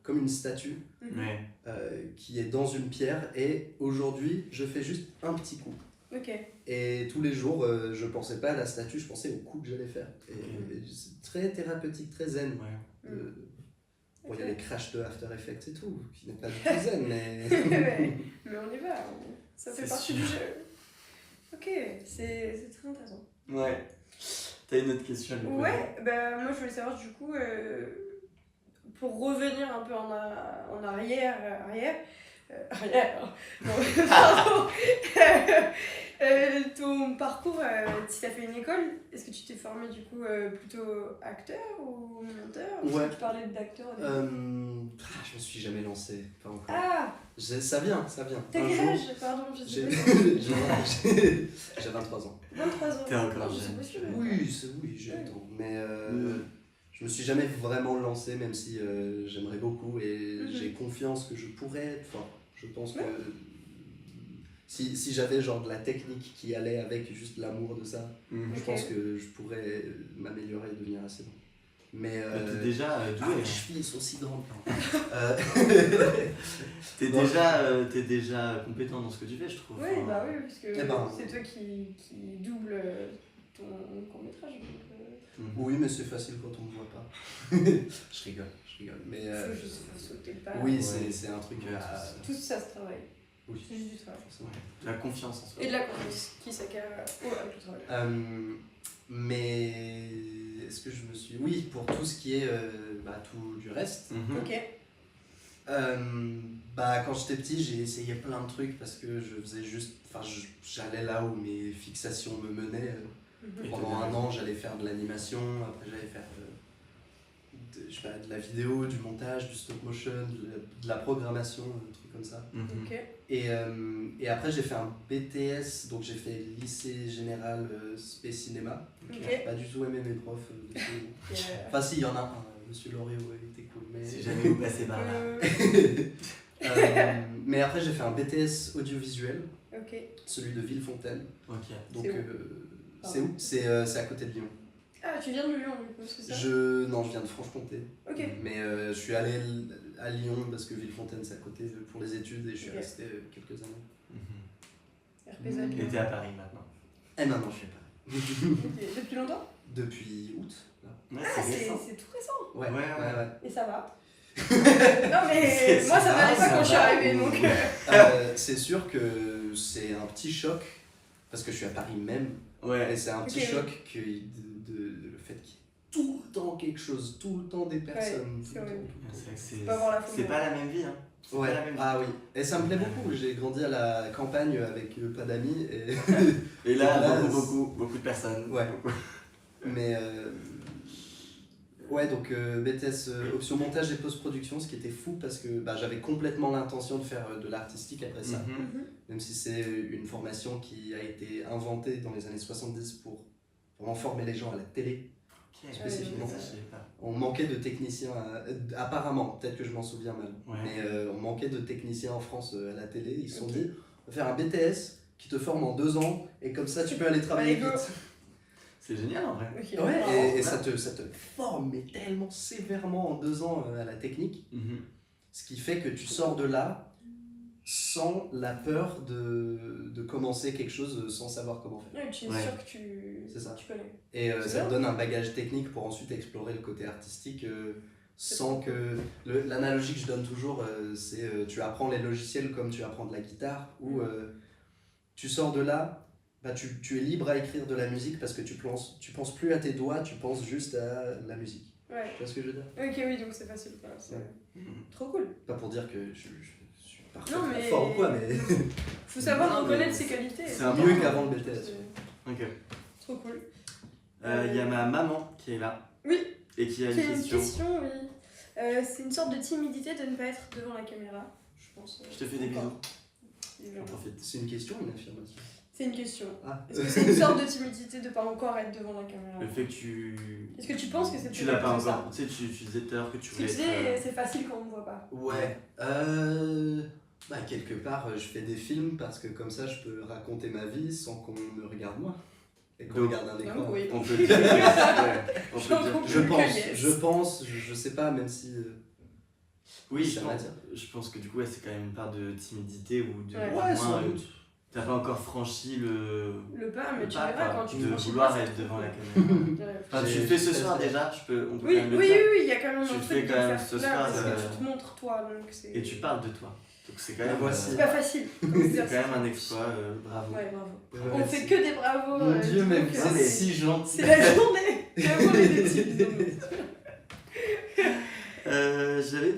comme une statue qui est dans une pierre et aujourd'hui je fais juste un petit coup. Et tous les jours je pensais pas à la statue, je pensais au coup que j'allais faire. Et c'est très thérapeutique, très zen. Bon, il y a les crashs de After Effects et tout, qui n'est pas du tout zen, mais... mais on y va, ça fait partie du jeu. Ok, c'est très intéressant. Ouais. T'as une autre question à me poser? Ouais, moi je voulais savoir du coup, pour revenir un peu en arrière, non, pardon. Ton parcours, si t'as fait une école, est-ce que tu t'es formé du coup plutôt acteur ou monteur? Ouais. Tu parlais d'acteur au début. Je me suis jamais lancé, pas encore. Ça vient. T'as quel âge? Pardon, je sais pas. J'ai 23 ans. 23 ans. T'es encore c'est jeune. possible. Oui, j'ai le temps. Mais je me suis jamais vraiment lancé, même si j'aimerais beaucoup et j'ai confiance que je pourrais être fort. Je pense que si j'avais genre de la technique qui allait avec juste l'amour de ça, je pense que je pourrais m'améliorer et devenir assez bon. Mais t'es déjà doué. Mes chevilles sont si grandes. T'es déjà compétent dans ce que tu fais, je trouve. Oui, oui, parce que c'est toi qui double ton court-métrage. Oui, mais c'est facile quand on me voit pas. Je rigole. Mais faut juste sauter le pas. oui, c'est un truc. Tout ça se travaille. Oui. C'est juste du travail. De la confiance en soi. Et de la confiance qui s'acquiert avec le travail. Mais est-ce que je me suis... Oui, pour tout ce qui est tout du reste. Ok. Quand j'étais petit, j'ai essayé plein de trucs parce que je faisais juste... j'allais là où mes fixations me menaient. Pendant un an, j'allais faire de l'animation, après j'allais faire de la vidéo, du montage, du stop motion, de la programmation, des trucs comme ça. Et après j'ai fait un BTS, donc j'ai fait lycée général spé cinéma. J'ai pas du tout aimé mes profs. Enfin si, il y en a un, monsieur Loriot, il était cool. Mais... Si jamais vous passez par là. Mais après j'ai fait un BTS audiovisuel, celui de Villefontaine. Donc c'est où? C'est à côté de Lyon. Ah, tu viens de Lyon du coup, c'est ça? Non, je viens de Franche-Comté. Mais je suis allé à Lyon parce que Villefontaine c'est à côté pour les études et je suis resté quelques années. RPZ. Et t'es à Paris maintenant? Et maintenant je suis à Paris. Ok. Depuis longtemps? Depuis août. Là. Ouais, Ah, c'est récent. c'est tout récent. Ouais, Ouais. Et ça va? Non mais moi ça m'allait pas quand je suis arrivée donc. C'est sûr que c'est un petit choc, parce que je suis à Paris même, Ouais. et c'est un petit Ok, choc que le fait qu'il y ait tout le temps quelque chose, tout le temps des personnes. c'est tout le vrai. temps, tout le temps. C'est vrai que c'est- Pas voir la c'est photo. pas la même vie, hein. C'est Ouais, pas la même vie. ah oui, et ça me plaît beaucoup. J'ai grandi à la campagne avec pas d'amis, et... Et là, Là, beaucoup de personnes. Ouais. Mais ouais, donc BTS option montage et post-production, ce qui était fou parce que j'avais complètement l'intention de faire de l'artistique après ça. Mhm. Mhm. Même si c'est une formation qui a été inventée dans les années 70 pour vraiment former les gens à la télé. Ok, Spécifiquement. ça, je savais pas. On manquait de techniciens, apparemment, peut-être que je m'en souviens mal, Ouais. mais on manquait de techniciens en France à la télé. Ils se sont dit, on va faire un BTS qui te forme en 2 ans et comme ça tu peux aller travailler Allez, go. vite. C'est génial en vrai. Ok. Ouais, marrant. et ça te forme mais tellement sévèrement en 2 ans à la technique, Mhm. ce qui fait que tu sors de là sans la peur de commencer quelque chose sans savoir comment faire. Ouais, tu es Ouais. sûr que tu connais. Et C'est ça te bien. donne un bagage technique pour ensuite explorer le côté artistique sans que... L'analogie que je donne toujours, c'est tu apprends les logiciels comme tu apprends de la guitare, où tu sors de là, tu es libre à écrire de la musique parce que tu penses plus à tes doigts, tu penses juste à la musique. Ouais. Tu vois ce que je veux dire? Ok, oui, donc c'est facile. Voilà, c'est Ouais. trop cool. Pas pour dire que je suis parfait, Non, mais- fort ou quoi, mais Faut savoir Non, reconnaître mais ses qualités. c'est mieux important. qu'avant le BTS. C'est Ok. trop cool. Il y a ma maman qui est là. Oui. Et qui a C'est une une question. question, oui. C'est une sorte de timidité de ne pas être devant la caméra, je pense. Je te fais des bisous. Encore. J'en profite. c'est une question ou une affirmation? C'est une question. Ah. Est-ce que c'est une sorte de timidité de ne pas encore être devant la caméra? Le fait que tu. Est-ce que tu penses que c'est Tu plus l'as pas que ça? encore. Tu sais, tu disais tout à l'heure que tu Parce que voulais tu sais, être. c'est facile quand on ne voit pas. Ouais, quelque part, je fais des films parce que comme ça, je peux raconter ma vie sans qu'on me regarde moi. Et qu'on Donc, regarde un écran. Donc, oui. On peut dire. Ouais, on peut dire. Je sais pas, même si... Oui, Ça m'attire. je pense que du coup, ouais, c'est quand même une part de timidité ou de. Ouais. au Ouais, moins, sans doute. T'as pas encore franchi le Le pas, mais tu pas, verras quoi, quand tu de franchis vouloir pas, être c'est devant trop la cool. caméra. Ouais. Enfin, tu J'ai- le fais ce j'ai soir fait- déjà, on peut Oui, quand même le oui, dire. oui, il y a quand même un Tu le truc fais de quand même faire ce là, soir, parce que ça- tu te montres toi, donc c'est... Et tu parles de toi. Donc c'est quand La même. voici. C'est pas facile. comme C'est exercice. quand même un exploit, bravo. Ouais, bravo. Ouais, On fait que des bravos. Mon Dieu, dis mais donc, vous êtes si gentil. c'est la journée. C'est la journée des types. J'avais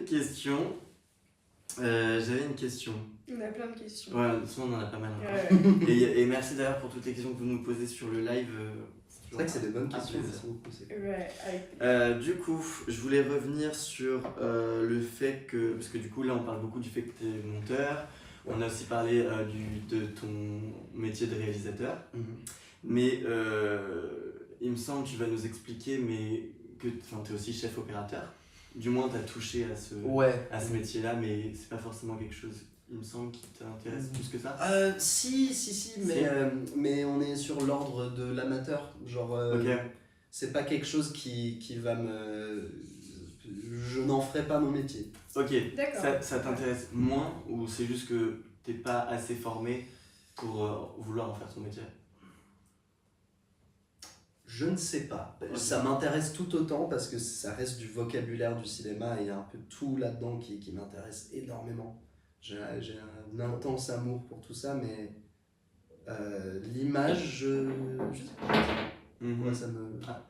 une question. On a plein de questions. Ouais, souvent on en a pas mal encore. Ouais. Et merci d'ailleurs pour toutes les questions que vous nous posez sur le live. C'est vrai que c'est des bonnes un questions. plaisir. Merci beaucoup, c'est cool. Ouais, avec... Du coup, je voulais revenir sur le fait que, parce que du coup là on parle beaucoup du fait que tu es monteur, on a aussi parlé de ton métier de réalisateur, mais il me semble que tu vas nous expliquer mais que tu es aussi chef opérateur, du moins tu as touché à ce métier-là, mais c'est pas forcément quelque chose, il me semble, qui t'intéresse plus que ça. Si, mais on est sur l'ordre de l'amateur. Genre, Ok. c'est pas quelque chose qui va me... Je n'en ferai pas mon métier. Ok, D'accord. ça t'intéresse moins ou c'est juste que t'es pas assez formé pour vouloir en faire ton métier? Je ne sais pas. Ok. Ça m'intéresse tout autant parce que ça reste du vocabulaire du cinéma et il y a un peu tout là-dedans qui m'intéresse énormément. J'ai un intense amour pour tout ça, mais l'image, je sais pas pourquoi ça me... Ah.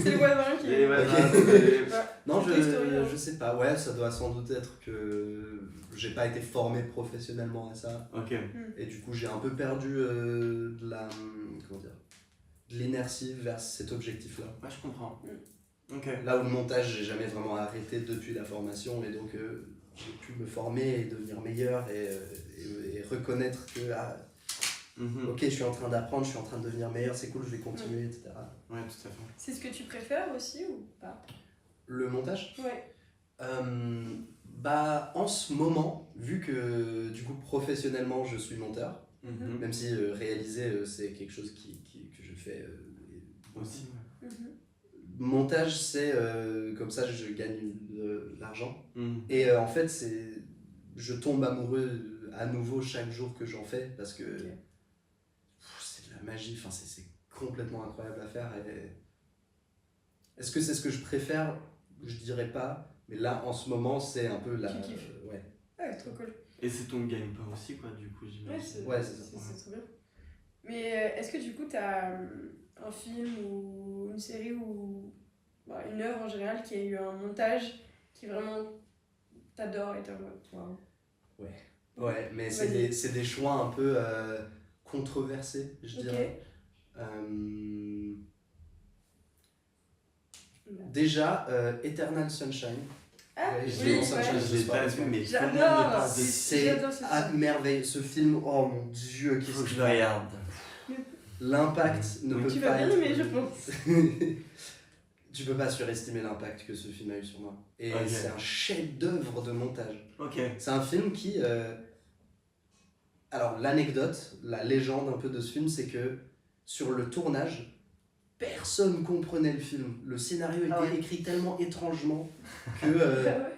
C'est le voisin qui... Et ouais, Ok. Non, C'est Toy Story, hein. je sais pas. Ouais, ça doit sans doute être que j'ai pas été formé professionnellement à ça. Ok. Et du coup, j'ai un peu perdu de la... Comment dire? De l'inertie vers cet objectif-là. Ouais, je comprends. Ok. Là où le montage, j'ai jamais vraiment arrêté depuis la formation, et donc j'ai pu me former et devenir meilleur et reconnaître que Mhm. ok, je suis en train d'apprendre, je suis en train de devenir meilleur, c'est cool, je vais continuer, etc. Ouais, tout à fait. C'est ce que tu préfères aussi ou pas? Le montage, Ouais. en ce moment, vu que du coup professionnellement je suis monteur, Mhm. même si réaliser c'est quelque chose que je fais Aussi. Mhm. montage, c'est comme ça je gagne de l'argent. Mhm. Et en fait, je tombe amoureux à nouveau chaque jour que j'en fais parce que Ok. c'est de la magie, enfin, c'est complètement incroyable à faire. Est-ce que c'est ce que je préfère? Je dirais pas, mais là en ce moment c'est un peu la. Tu kiffes. Ouais. Ouais, trop cool. Et c'est ton gameplay aussi, quoi, du coup, Ouais, j'imagine. c'est trop bien. Mais est-ce que du coup, t'as un film ou une série ou une œuvre en général qui a eu un montage qui vraiment t'adore et t'es en mode waouh? Ouais, mais Vas-y. c'est des choix un peu controversés, je dirais. Déjà, Eternal Sunshine. Ah, Ouais, oui, j'ai pensé à ouais. Sunshine. Je l'ai pas vu, mais tout le monde me J'adore. parle de C'est J'adore ce film. merveilleux. Ce film, oh mon dieu, Faut qu'est-ce que je qu'il le a. regarde. L'impact ne peut Tu pas vas bien être- aimer, je pense. Tu peux pas surestimer l'impact que ce film a eu sur moi. Et Ok. c'est un chef-d'œuvre de montage. Ok. C'est un film qui. Alors, l'anecdote, la légende un peu de ce film, c'est que sur le tournage, personne comprenait le film. Le scénario était écrit tellement étrangement que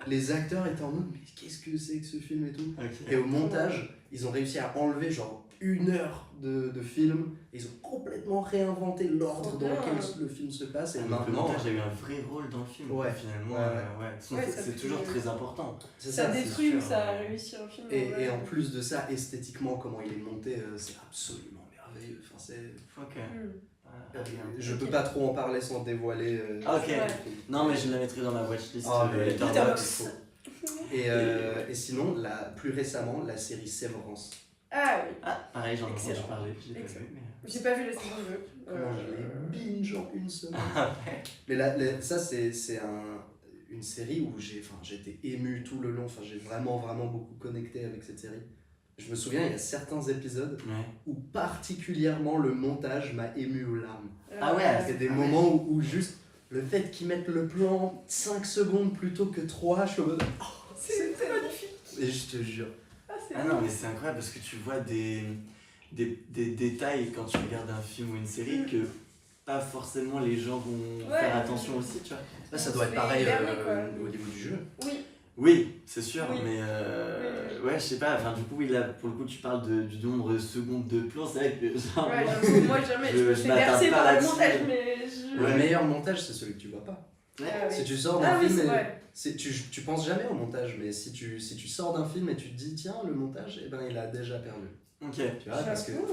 les acteurs étaient en mode mais qu'est-ce que c'est que ce film et tout. Ok. Et au montage, ils ont réussi à enlever genre 1 heure de film. Et ils ont complètement réinventé l'ordre Trop dans bien. lequel le film se passe. Et Donc, le maintenant, montage a eu un vrai rôle dans le film, Ouais. finalement. Ouais, ouais. De toute façon, Ouais, ça c'est fait- toujours très important. c'est Ça c'est détruit ou sûr, ça ouais. réussit un film. Et en plus de ça, esthétiquement, comment il est monté, c'est absolument merveilleux. Enfin, Ok. je peux pas trop en parler sans dévoiler. Ah, ok. Ouais. Non, mais je la mettrai dans ma watchlist. Ah, mais Letterboxd. Et sinon, plus récemment, la série Sévrance. Ah oui. Ah, pareil, j'en ai entendu Excellent. parler. Je l'ai pas Excellent. vu, mais. J'ai pas vu la saison 2. Comment je l'ai binge en une semaine. Ah, Mais ça, c'est une série où j'ai été ému tout le long. Enfin, j'ai vraiment beaucoup connecté avec cette série. Je me souviens, il y a certains épisodes Ouais. où particulièrement le montage m'a ému aux larmes. Ah ouais, Il y a des moments où juste le fait qu'ils mettent le plan 5 secondes plutôt que 3, je suis en mode C'est magnifique. et je te jure. Ah non, mais c'est incroyable parce que tu vois des détails quand tu regardes un film ou une série que pas forcément les gens vont Ouais. faire attention aussi, tu vois. Là, ça doit être Mais pareil berné, quoi. au niveau du jeu. Oui. Oui, c'est sûr, Oui. mais Oui. ouais, je sais pas, enfin du coup, oui, là, pour le coup, tu parles du nombre de secondes de plan, c'est vrai que genre, Ouais, j'avoue, moi jamais, je me je fais m'attarde bercer pas par le là-dessus. montage, mais je... Le meilleur montage, c'est celui que tu vois pas. Ouais. Ah oui. Si tu sors d'un Ah oui, film, c'est et- vrai. tu penses jamais au montage, mais si tu sors d'un film et tu te dis tiens, le montage, eh ben, il a déjà perdu. Ok. Tu vois, parce que J'avoue.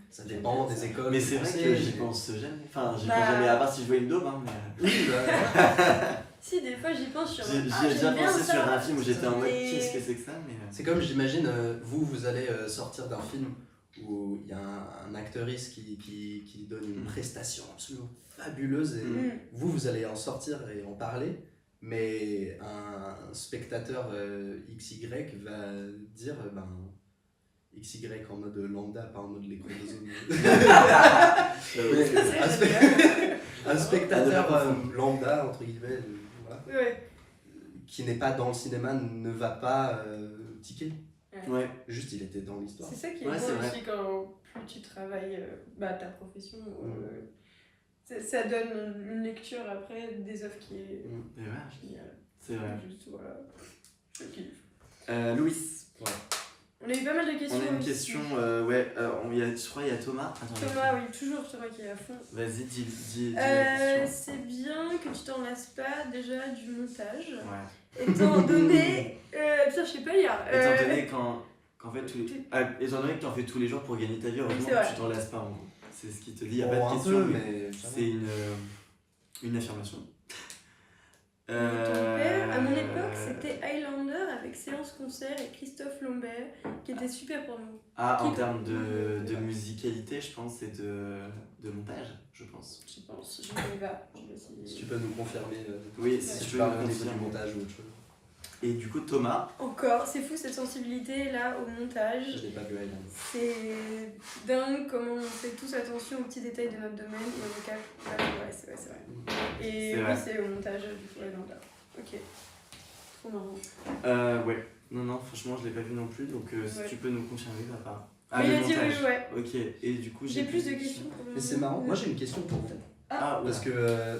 ça dépend des écoles. Mais des c'est vrai pensées, que j'y mais- pense jamais. Enfin, j'y Bah. pense jamais, à part si je vois une daube, hein, mais. Oui, bah, Si, des fois j'y pense sur... J'y ai Ah, déjà j'aime bien pensé ça. sur un film où j'étais en mode Et- qu'est-ce que c'est que ça, mais. c'est comme j'imagine, vous allez sortir d'un film où il y a un acteuriste qui donne une prestation absolument fabuleuse et vous allez en sortir et en parler, mais un spectateur XY va dire XY en mode lambda, pas en mode les chromosomes. Mais serait un, génial. un spectateur À ne pas lambda, entre guillemets, voilà, Ouais. qui n'est pas dans le cinéma ne va pas tiquer. Ouais. Juste, il était dans l'histoire. C'est ça qui est Ouais, c'est bon vrai. aussi quand plus tu travailles ta profession. Ça donne une lecture après des œuvres qui est C'est vrai. géniale. C'est vrai. Juste, voilà. Je kiffe. Louis, On a eu pas mal de questions. on a une aussi. question, je crois qu'il y a Thomas. Attends, Thomas, oui, toujours Thomas qui est à fond. Vas-y, dis la question. C'est bien que tu t'en lasses pas déjà du montage. Ouais. Étant donné. Putain, je sais pas lire. Étant donné qu'en fait, étant donné que t'en fais tous les jours pour gagner ta vie, heureusement C'est vrai. que tu t'en lasses pas en gros. C'est ce qu'il te dit, il n'y a Bon, pas de un question, peu, mais mais ça va. c'est une affirmation. Ton père, à mon époque, c'était Highlander avec Séance Concert et Christophe Lambert, qui était super pour nous. Ah, en Qui- termes de musicalité, je pense, et de montage, je pense. Je pense, je ne sais pas. Je sais pas Si si- tu peux nous confirmer Oui, si si tu tu peux parles nous au niveau du confirmer. montage ou autre chose. Et du coup, Thomas, Encore, c'est fou cette sensibilité là au Je montage. n'ai pas vu Highland. C'est dingue comment on fait tous attention aux petits détails de notre domaine et on est capable. Ouais, c'est vrai. Et C'est oui, vrai. c'est au montage du coup Highlander. Ok. Trop marrant. ouais. Non, franchement, je l'ai pas vu non plus, donc si Ouais. tu peux nous confirmer, papa. Mais il le a dit montage. oui, ouais. Ok, et du coup, J'ai plus de questions pour le Mais c'est marrant, moi j'ai une question pour vous. Ah, Parce que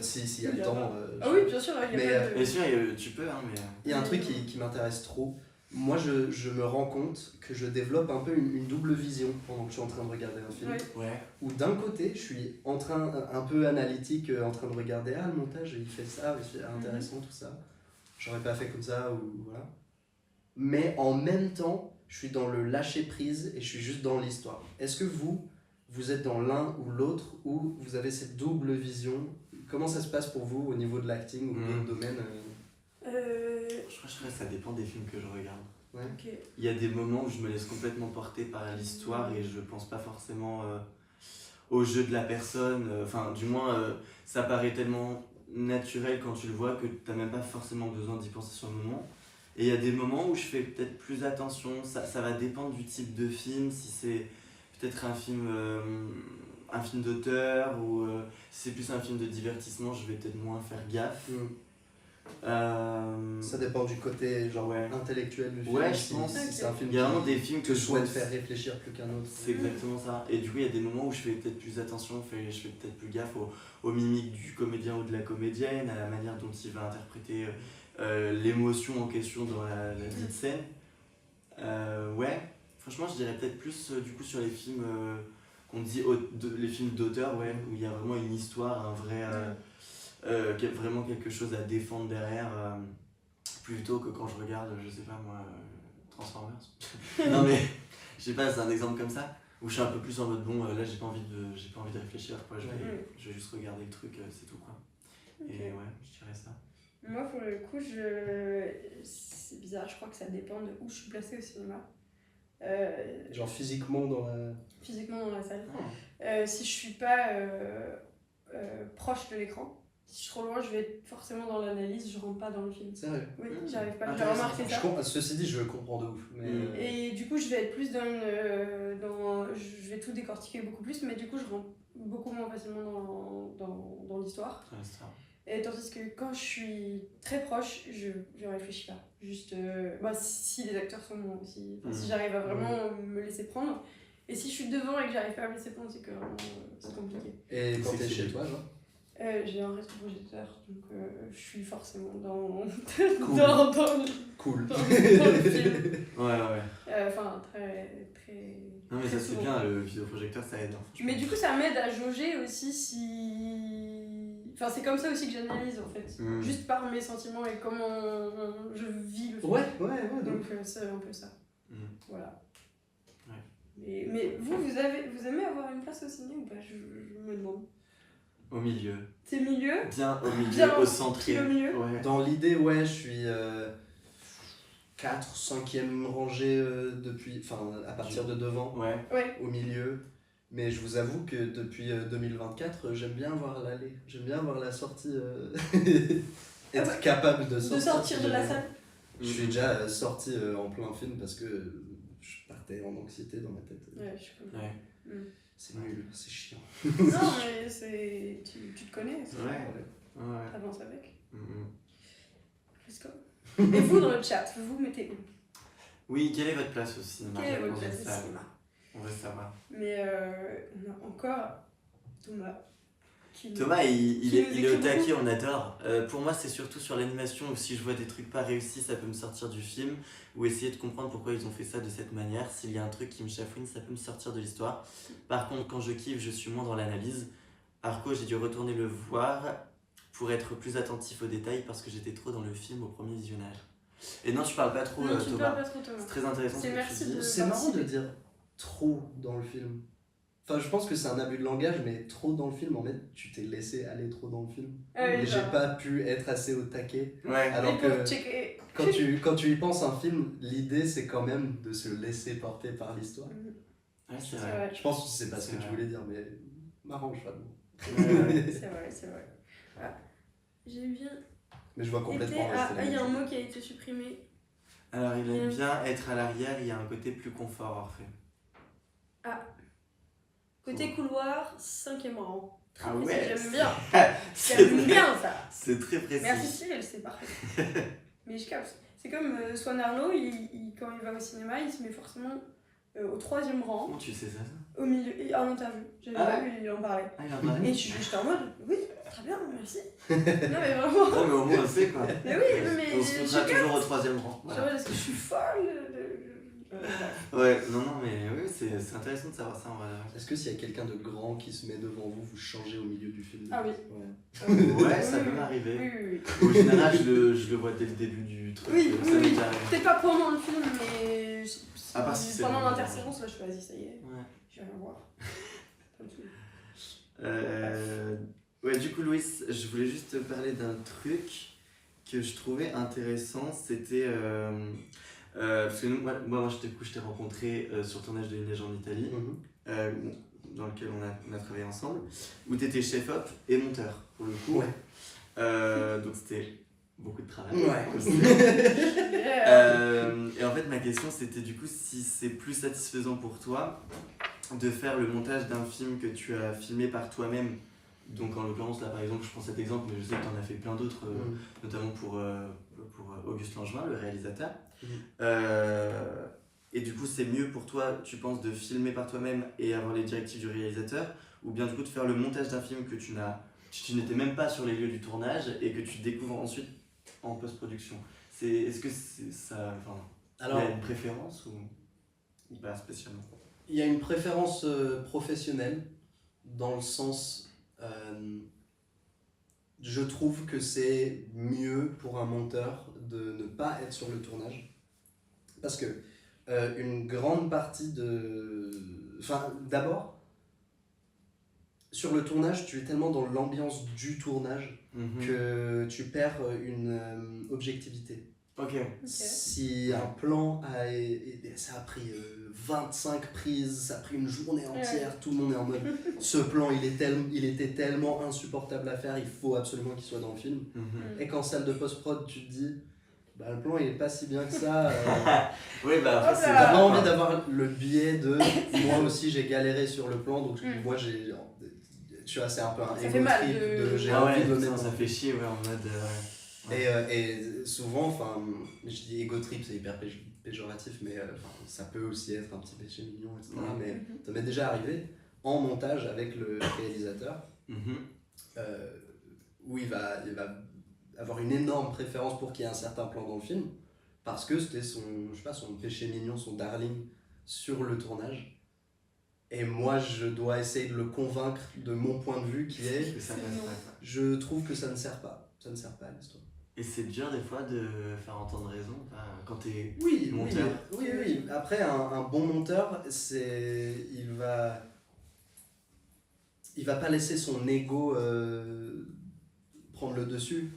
s'il y a le Bien. temps. Ah oui, bien sûr, il y a Mais, pas de. bien sûr, tu peux, hein, mais. Il y a un truc qui m'intéresse trop, moi je me rends compte que je développe un peu une double vision pendant que je suis en train de regarder un film. Ouais. Où d'un côté, je suis en train, un peu analytique, en train de regarder, le montage, il fait ça, c'est intéressant, tout ça. J'aurais pas fait comme ça, ou voilà. Mais en même temps, je suis dans le lâcher prise et je suis juste dans l'histoire. Est-ce que vous êtes dans l'un ou l'autre, ou vous avez cette double vision? Comment ça se passe pour vous au niveau de l'acting ou d'autres domaines Je crois que ça dépend des films que je regarde. Ouais. Ok. Il y a des moments où je me laisse complètement porter par l'histoire et je pense pas forcément au jeu de la personne. Enfin, du moins, ça paraît tellement naturel quand tu le vois que t'as même pas forcément besoin d'y penser sur le moment. Et il y a des moments où je fais peut-être plus attention. Ça va dépendre du type de film. Si c'est peut-être un film d'auteur ou si c'est plus un film de divertissement, je vais peut-être moins faire gaffe. Ça dépend du côté genre intellectuel du film. Ouais, je pense. Si c'est un film il y a vraiment des films que je souhaite pense- faire réfléchir plus qu'un autre. C'est exactement ça. Et du coup, il y a des moments où je fais peut-être plus attention, je fais peut-être plus gaffe aux mimiques du comédien ou de la comédienne, à la manière dont il va interpréter l'émotion en question dans la dite scène. Ouais, franchement, je dirais peut-être plus du coup sur les films qu'on dit les films d'auteur, ouais, où il y a vraiment une histoire, un vrai. Vraiment quelque chose à défendre derrière, plutôt que quand je regarde, je sais pas moi, Transformers. Non mais, je sais pas, c'est un exemple comme ça, où je suis un peu plus en mode bon, là j'ai pas envie de réfléchir, quoi, je vais juste regarder le truc, c'est tout quoi. Okay. Et ouais, je dirais ça. Moi pour le coup, c'est bizarre, je crois que ça dépend de où je suis placée au cinéma. Genre physiquement dans la salle. Si je suis pas proche de l'écran, si je suis trop loin, je vais être forcément dans l'analyse, je rentre pas dans le film. Sérieux? Oui, j'arrive pas, j'ai remarqué ça. Ceci dit, je comprends de ouf. Mais... Et du coup, je vais être plus je vais tout décortiquer beaucoup plus, mais du coup, je rentre beaucoup moins facilement dans l'histoire. Et tandis que quand je suis très proche, je réfléchis pas. Juste, si les acteurs sont bons aussi, si j'arrive à vraiment me laisser prendre. Et si je suis devant et que j'arrive pas à me laisser prendre, c'est que vraiment c'est compliqué. Et quand t'es chez toi, genre j'ai un rétroprojecteur, donc je suis forcément dans cool. dans le film. Ouais. Enfin, très. Non, mais ça c'est bien, le vidéoprojecteur ça aide. Mais du coup, ça m'aide à jauger aussi si. Enfin, c'est comme ça aussi que j'analyse en fait. Juste par mes sentiments et comment je vis le film. Ouais. Donc, c'est un peu ça. Voilà. Ouais. Mais vous aimez avoir une place au ciné ou pas? Je me demande. Au milieu. C'est milieu? Bien au milieu, au centre. Au milieu. Ouais. Dans l'idée, ouais, je suis 4, 5e rangée à partir de devant, au milieu. Mais je vous avoue que depuis 2024, j'aime bien voir l'allée. J'aime bien voir la sortie. Être capable de sortir de la salle. Je suis déjà sorti en plein film parce que je partais en anxiété dans ma tête. Ouais, je comprends. C'est nul, c'est chiant. Non, mais tu te connais. Ouais. T'avances avec. Let's go. Et vous, dans le chat, vous mettez où? Oui, quelle est votre place au cinéma? Quelle est votre place au cinéma? On veut savoir. Mais on a encore Thomas. Thomas, il est au taquet, on adore. Pour moi, c'est surtout sur l'animation où si je vois des trucs pas réussis, ça peut me sortir du film. Ou essayer de comprendre pourquoi ils ont fait ça de cette manière. S'il y a un truc qui me chafouine, ça peut me sortir de l'histoire. Par contre, quand je kiffe, je suis moins dans l'analyse. Arco, j'ai dû retourner le voir pour être plus attentif aux détails parce que j'étais trop dans le film au premier visionnage. Et non, tu parles pas trop, non, tu Thomas. parles pas trop, Thomas. C'est très intéressant ce que tu dis. C'est marrant de dire trop dans le film. Enfin, je pense que c'est un abus de langage, mais trop dans le film, en fait, tu t'es laissé aller trop dans le film. Et j'ai pas pu être assez au taquet. Ouais. Alors que quand tu y penses un film, l'idée c'est quand même de se laisser porter par l'histoire. Ouais, c'est vrai. Je pense que c'est pas ce que tu voulais dire, mais marrant, je C'est vrai. Ah, j'ai bien. Mais je vois complètement. Il y a un mot qui a été supprimé. Alors, il aime bien être à l'arrière, il y a un côté plus confort, Orphée. Ah. Côté couloir, 5e rang. Ah ouais, j'aime bien. J'aime bien ça. C'est très précis. Merci Cyril, c'est parfait. Mais je capte. C'est comme Swan Arlo, quand il va au cinéma, il se met forcément au 3e rang, Comment tu sais ça? au milieu, et en interview. J'avais Ah vu, il en parlait. Ah, il a parlé. Et j'étais en mode, oui, très bien, merci. Non mais vraiment. Non, mais au moins on sait quoi. Mais oui, mais On se mettra je toujours au 3e rang. capte. Voilà. Est-ce que je suis folle Ouais, non, mais oui, c'est intéressant de savoir ça en vrai. Est-ce que s'il y a quelqu'un de grand qui se met devant vous, vous changez au milieu du film? Ah oui. Ouais. Ouais, ça Oui, peut oui. m'arriver. Oui. Au général, je le vois dès le début du truc. Oui, ça m'est déjà arrivé. Peut-être pas pendant le film, mais À part si c'est pendant vraiment- l'interséquence, là je fais vas-y, ça y est, Ouais. je vais rien voir. Ça me saoule. Ouais, du coup, Louis, je voulais juste te parler d'un truc que je trouvais intéressant. C'était. Parce que nous, moi je t'ai rencontré sur le tournage de Une Neige en Italie, dans lequel on a travaillé ensemble, où tu étais chef-op et monteur, pour le coup. Ouais. Donc c'était beaucoup de travail. Ouais. aussi. Yeah. Et en fait, ma question c'était du coup si c'est plus satisfaisant pour toi de faire le montage d'un film que tu as filmé par toi-même. Donc en l'occurrence, là par exemple, je prends cet exemple, mais je sais que tu en as fait plein d'autres, notamment pour Auguste Langevin, le réalisateur. Et du coup, c'est mieux pour toi, tu penses, de filmer par toi-même et avoir les directives du réalisateur, ou bien du coup de faire le montage d'un film que tu n'étais même pas sur les lieux du tournage et que tu découvres ensuite en post-production. Est-ce que c'est ça, enfin, Alors, il y a une préférence ou pas spécialement? il y a une préférence professionnelle, dans le sens, je trouve que c'est mieux pour un monteur de ne pas être sur le tournage. Parce que une grande partie de... Enfin, d'abord, sur le tournage, tu es tellement dans l'ambiance du tournage que tu perds une objectivité. Ok. Si un plan ça a pris 25 prises, ça a pris une journée entière, tout le monde est en mode ce plan il était tellement insupportable à faire, il faut absolument qu'il soit dans le film. Et qu'en salle de post-prod tu te dis bah, le plan il est pas si bien que ça. Oui, bah après, c'est T'as pas envie d'avoir le biais de moi aussi j'ai galéré sur le plan, donc moi j'ai. Tu vois, c'est un peu un ego trip de j'ai envie de le mettre. Ça fait chier, ouais, en mode. Et souvent, enfin, je dis ego trip, c'est hyper péjoratif, mais ça peut aussi être un petit péché mignon, etc. Mais ça m'est déjà arrivé en montage avec le réalisateur, où il va avoir une énorme préférence pour qu'il y ait un certain plan dans le film, parce que c'était son péché mignon, son darling sur le tournage. Et moi, je dois essayer de le convaincre de mon point de vue qui est, je trouve que ça ne sert pas. Ça ne sert pas à l'histoire. Et c'est dur des fois de faire entendre raison quand t'es monteur. monteur. Oui. Après, un bon monteur, il va pas laisser son ego prendre le dessus.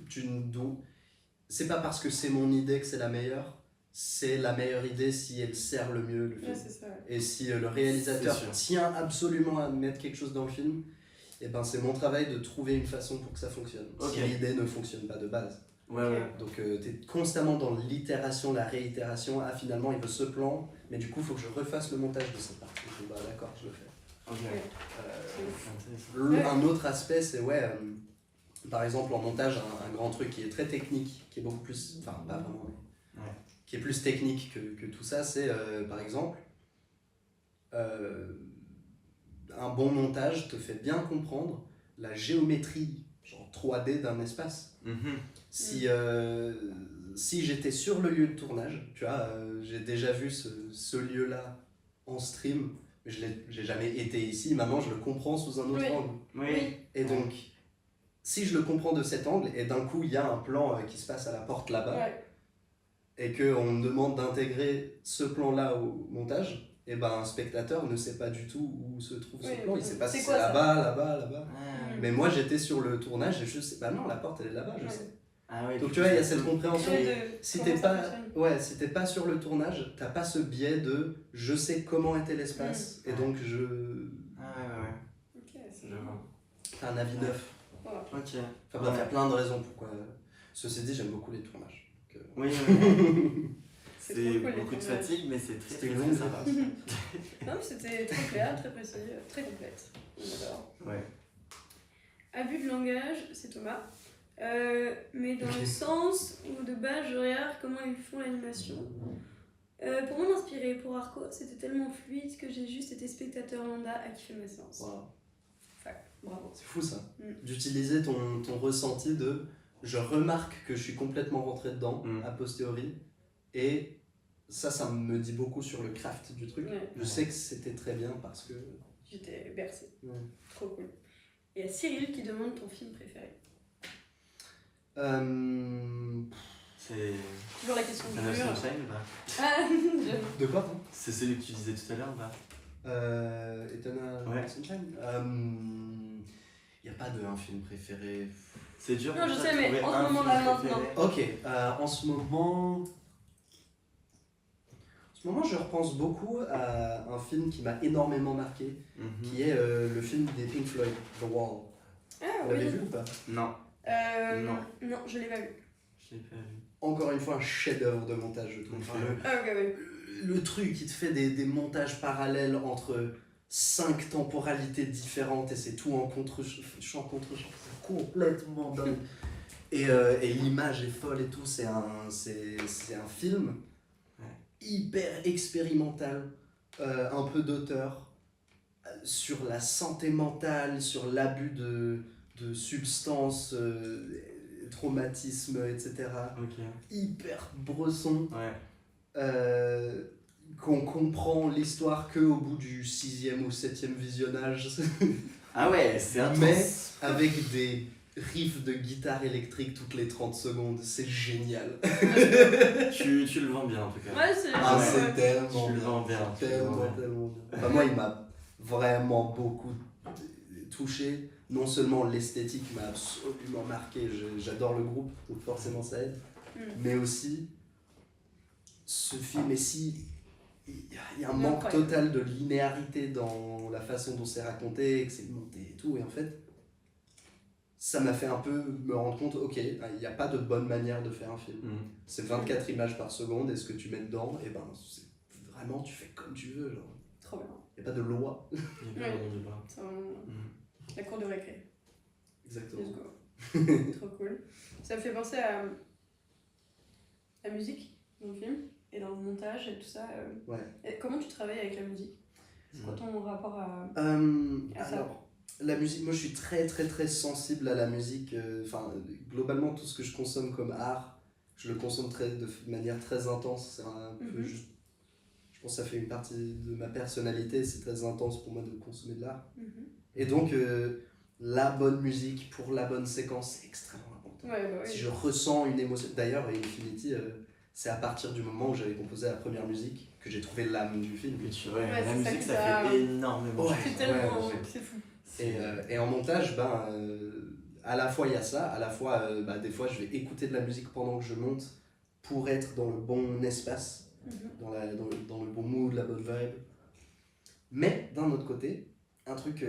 C'est pas parce que c'est mon idée que c'est la meilleure. C'est la meilleure idée si elle sert le mieux le film. Ouais, c'est ça. Et si le réalisateur tient absolument à mettre quelque chose dans le film, et ben c'est mon travail de trouver une façon pour que ça fonctionne. Si l'idée ne fonctionne pas de base. Donc tu es constamment dans l'itération, la réitération. Ah, finalement il veut ce plan, mais du coup il faut que je refasse le montage de cette partie. Bah d'accord, je le fais. Un autre aspect, c'est par exemple en montage, un grand truc qui est très technique, qui est beaucoup plus, enfin pas vraiment, qui est plus technique que tout ça, c'est par exemple un bon montage te fait bien comprendre la géométrie genre 3D d'un espace. Si j'étais sur le lieu de tournage, tu vois, j'ai déjà vu ce lieu-là en stream, mais j'ai jamais été ici, maintenant je le comprends sous un autre angle. Et donc, si je le comprends de cet angle, et d'un coup il y a un plan qui se passe à la porte là-bas, et qu'on me demande d'intégrer ce plan-là au montage, et ben un spectateur ne sait pas du tout où se trouve ce plan, il sait pas si c'est là-bas. Mais moi j'étais sur le tournage et je sais, bah non, la porte elle est là-bas, je sais. Donc tu vois, il y a cette compréhension. Si t'es pas sur le tournage, t'as pas ce biais de je sais comment était l'espace, et donc je. Ok, c'est bon. T'as un avis neuf. Voilà. Enfin bref, il y a plein de raisons pourquoi. Ceci dit, j'aime beaucoup les tournages. C'est beaucoup de fatigue, mais c'est très sympa. Non, mais c'était très clair, très précis, très complète. On adore. Abus de langage, c'est Thomas. Mais dans le sens où de base je regarde comment ils font l'animation. Pour m'en inspirer pour Arco, c'était tellement fluide que j'ai juste été spectateur lambda à kiffer ma séance. Wow. Bravo. C'est fou ça, d'utiliser ton ressenti de je remarque que je suis complètement rentré dedans a posteriori et ça me dit beaucoup sur le craft du truc. Ouais. Je sais que c'était très bien parce que... J'étais bercée. Ouais. Trop cool. Et il y a Cyril qui demande ton film préféré. C'est... Toujours la question Eternal dure. Sunshine ou pas? Ah, De quoi toi? C'est celui que tu disais tout à l'heure ou pas? Eternal Sunshine. Il n'y a pas d'un film préféré. C'est dur. Non, pour je toi sais, de mais trouver en ce un moment-là, film maintenant. préféré. Ok, en ce moment... je repense beaucoup à un film qui m'a énormément marqué, qui est le film des Pink Floyd, The Wall. Ah Vous oui. l'avez vu ou pas? Non, Non, je l'ai pas vu. je l'ai pas vu. Encore une fois, un chef-d'œuvre de montage, je trouve. Ok. Enfin, Ah ok, oui. le truc qui te fait des montages parallèles entre 5 temporalités différentes et c'est tout en contre-champ, c'est complètement dingue. Et l'image est folle et tout, c'est un film hyper expérimental, un peu d'auteur, sur la santé mentale, sur l'abus de substances, traumatisme, etc. Ok. Hyper bresson. Ouais. Qu'on comprend l'histoire qu'au bout du 6e ou 7e visionnage, Ah ouais, c'est intense. mais avec des riffs de guitare électrique toutes les 30 secondes, c'est génial. tu le vends bien en tout cas. Ouais, c'est. Ah, ouais. c'est tellement Tu le vends bien. tu le vends bien. tellement bien. Enfin, moi, il m'a vraiment beaucoup touché. Non seulement l'esthétique m'a absolument marqué, j'adore le groupe, donc forcément ça aide, mais aussi ce film est si... Il y a un manque Incroyable. total de linéarité dans la façon dont c'est raconté, que c'est monté et tout, et en fait, ça m'a fait un peu me rendre compte, ok, il n'y a pas de bonne manière de faire un film. C'est 24 images par seconde, et ce que tu mets dedans, et ben, c'est vraiment, tu fais comme tu veux, genre. Trop bien. Il n'y a pas de loi. Il y a pas vraiment de bas. C'est vraiment la cour de récré. Exactement. Let's go. Trop cool. Ça me fait penser à la musique dans le film et dans le montage et tout ça. Ouais. Et comment tu travailles avec la musique? C'est quoi ton rapport à ça? Alors, la musique, moi je suis très très très sensible à la musique. Enfin, globalement, tout ce que je consomme comme art, je le consomme de manière très intense. C'est un peu juste. Je pense que ça fait une partie de ma personnalité. C'est très intense pour moi de consommer de l'art. Et donc, la bonne musique pour la bonne séquence, c'est extrêmement important. Ouais, bah oui. Si je ressens une émotion. D'ailleurs, Infinity, c'est à partir du moment où j'avais composé la première musique que j'ai trouvé l'âme du film. Ouais, Ouais, la c'est ça musique qui ça t'a- fait énormément. Ouais. C'est tellement. ouais. C'est fou. Et en montage, à la fois il y a ça, à la fois des fois je vais écouter de la musique pendant que je monte pour être dans le bon espace, dans le bon mood, la bonne vibe. Mais d'un autre côté, un truc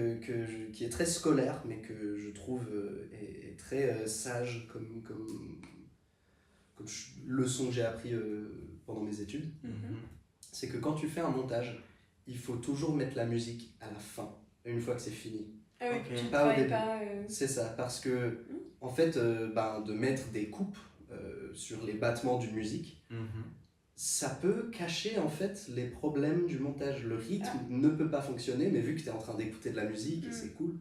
qui est très scolaire, mais que je trouve est très sage comme leçon que j'ai appris pendant mes études, c'est que quand tu fais un montage, il faut toujours mettre la musique à la fin, une fois que c'est fini. Ah oui, Ok. tu Pas au travailles début. pas. C'est ça, parce que en fait, de mettre des coupes sur les battements d'une musique, ça peut cacher en fait les problèmes du montage. Le rythme ne peut pas fonctionner, mais vu que tu es en train d'écouter de la musique et c'est cool,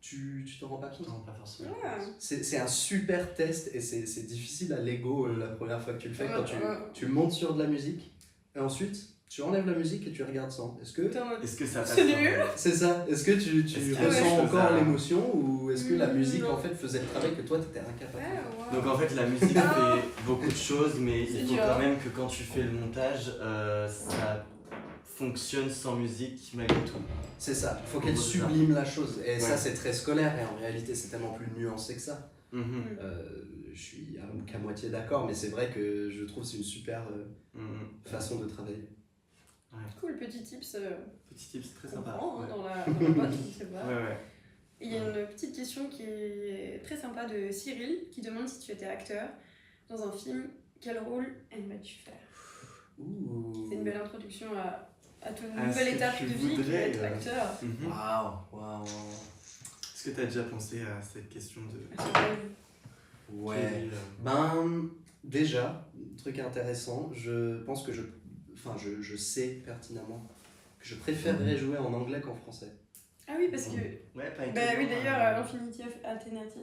tu t'en rends pas compte. Non, pas forcément. Ouais. C'est un super test et c'est difficile à l'ego la première fois que tu le fais, quand Ouais. tu montes sur de la musique et ensuite tu enlèves la musique et tu regardes sans. Est-ce que T'es en mode- Est-ce que ça passe C'est dans- nul. c'est ça? Est-ce que tu Est-ce que ressens je fais encore ça l'émotion ou est-ce que la musique Non. en fait faisait le travail que toi t'étais incapable de Ouais, faire? ouais. Donc en fait la musique fait beaucoup de choses, mais C'est il faut dur. quand même que quand tu fais le montage, ça fonctionne sans musique malgré tout. C'est ça, il faut qu'elle C'est ça. sublime la chose. Et ça Ouais. c'est très scolaire et en réalité c'est tellement plus nuancé que ça. Je suis qu'à moitié d'accord, mais c'est vrai que je trouve que c'est une super façon de travailler. Cool, petit tips. Petit tip, c'est très On sympa. prend Ouais. dans la boîte, on sait pas. Ouais. Il y a une petite question qui est très sympa de Cyril qui demande si tu étais acteur dans un film, quel rôle aimerais-tu faire? Ouh. C'est une belle introduction à ton Ah, nouvelle ce que étape tu de vie qui va voudrais, être acteur. Waouh. Est-ce que tu as déjà pensé à cette question de Ouais. Ben, déjà, truc intéressant, je pense que je sais pertinemment que je préférerais jouer en anglais qu'en français. Ah oui, parce que. Ouais, pas Bah oui, étonnant, d'ailleurs, Infinity of Eternity.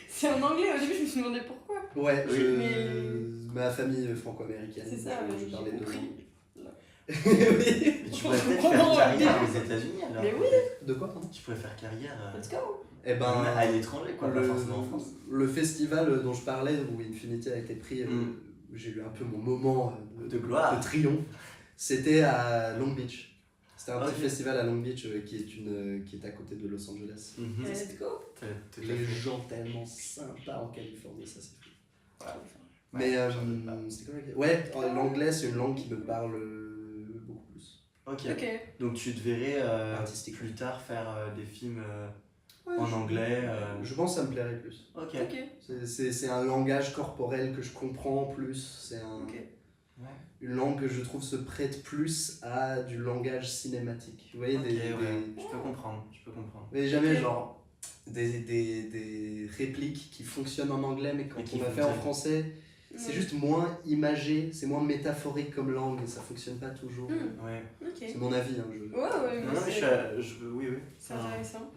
C'est en anglais, au début, je me suis demandé pourquoi. Ouais, Oui, ma famille franco-américaine. C'est ça, je j'ai parlais de compris. langue. Mais tu pourrais peut-être faire carrière aux États-Unis alors. Mais oui. De quoi, pardon? Tu pourrais faire carrière Let's go. Eh ben, à l'étranger, quoi, pas forcément en France. le festival dont je parlais, où Infinity a été pris, où j'ai eu un peu mon moment De gloire. de triomphe, c'était à Long Beach. C'était un Ok. petit festival à Long Beach qui est à côté de Los Angeles. Mhm. Let's go. Les gens tellement sympas en Californie, ça c'est fou. Ouais. Mais Ouais, j'en doute pas. c'était quoi l'anglais c'est une langue qui me parle beaucoup plus. Ok. Ok. Donc tu te verrais Artistique. plus tard faire des films Ouais, en anglais. Je pense que ça me plairait plus. Ok. Ok. C'est un langage corporel que je comprends plus. C'est Ok. Ouais. une langue que je trouve se prête plus à du langage cinématique. Vous voyez, Ok, ouais. Je peux comprendre. mais jamais Ok. genre des répliques qui fonctionnent en anglais, mais quand Et qui on a fait en fonctionnent. français, c'est juste moins imagé, c'est moins métaphorique comme langue et ça fonctionne pas toujours. Ouais. Ok. C'est mon avis. Hein, Ouais, Non, mais oui, oui. C'est intéressant.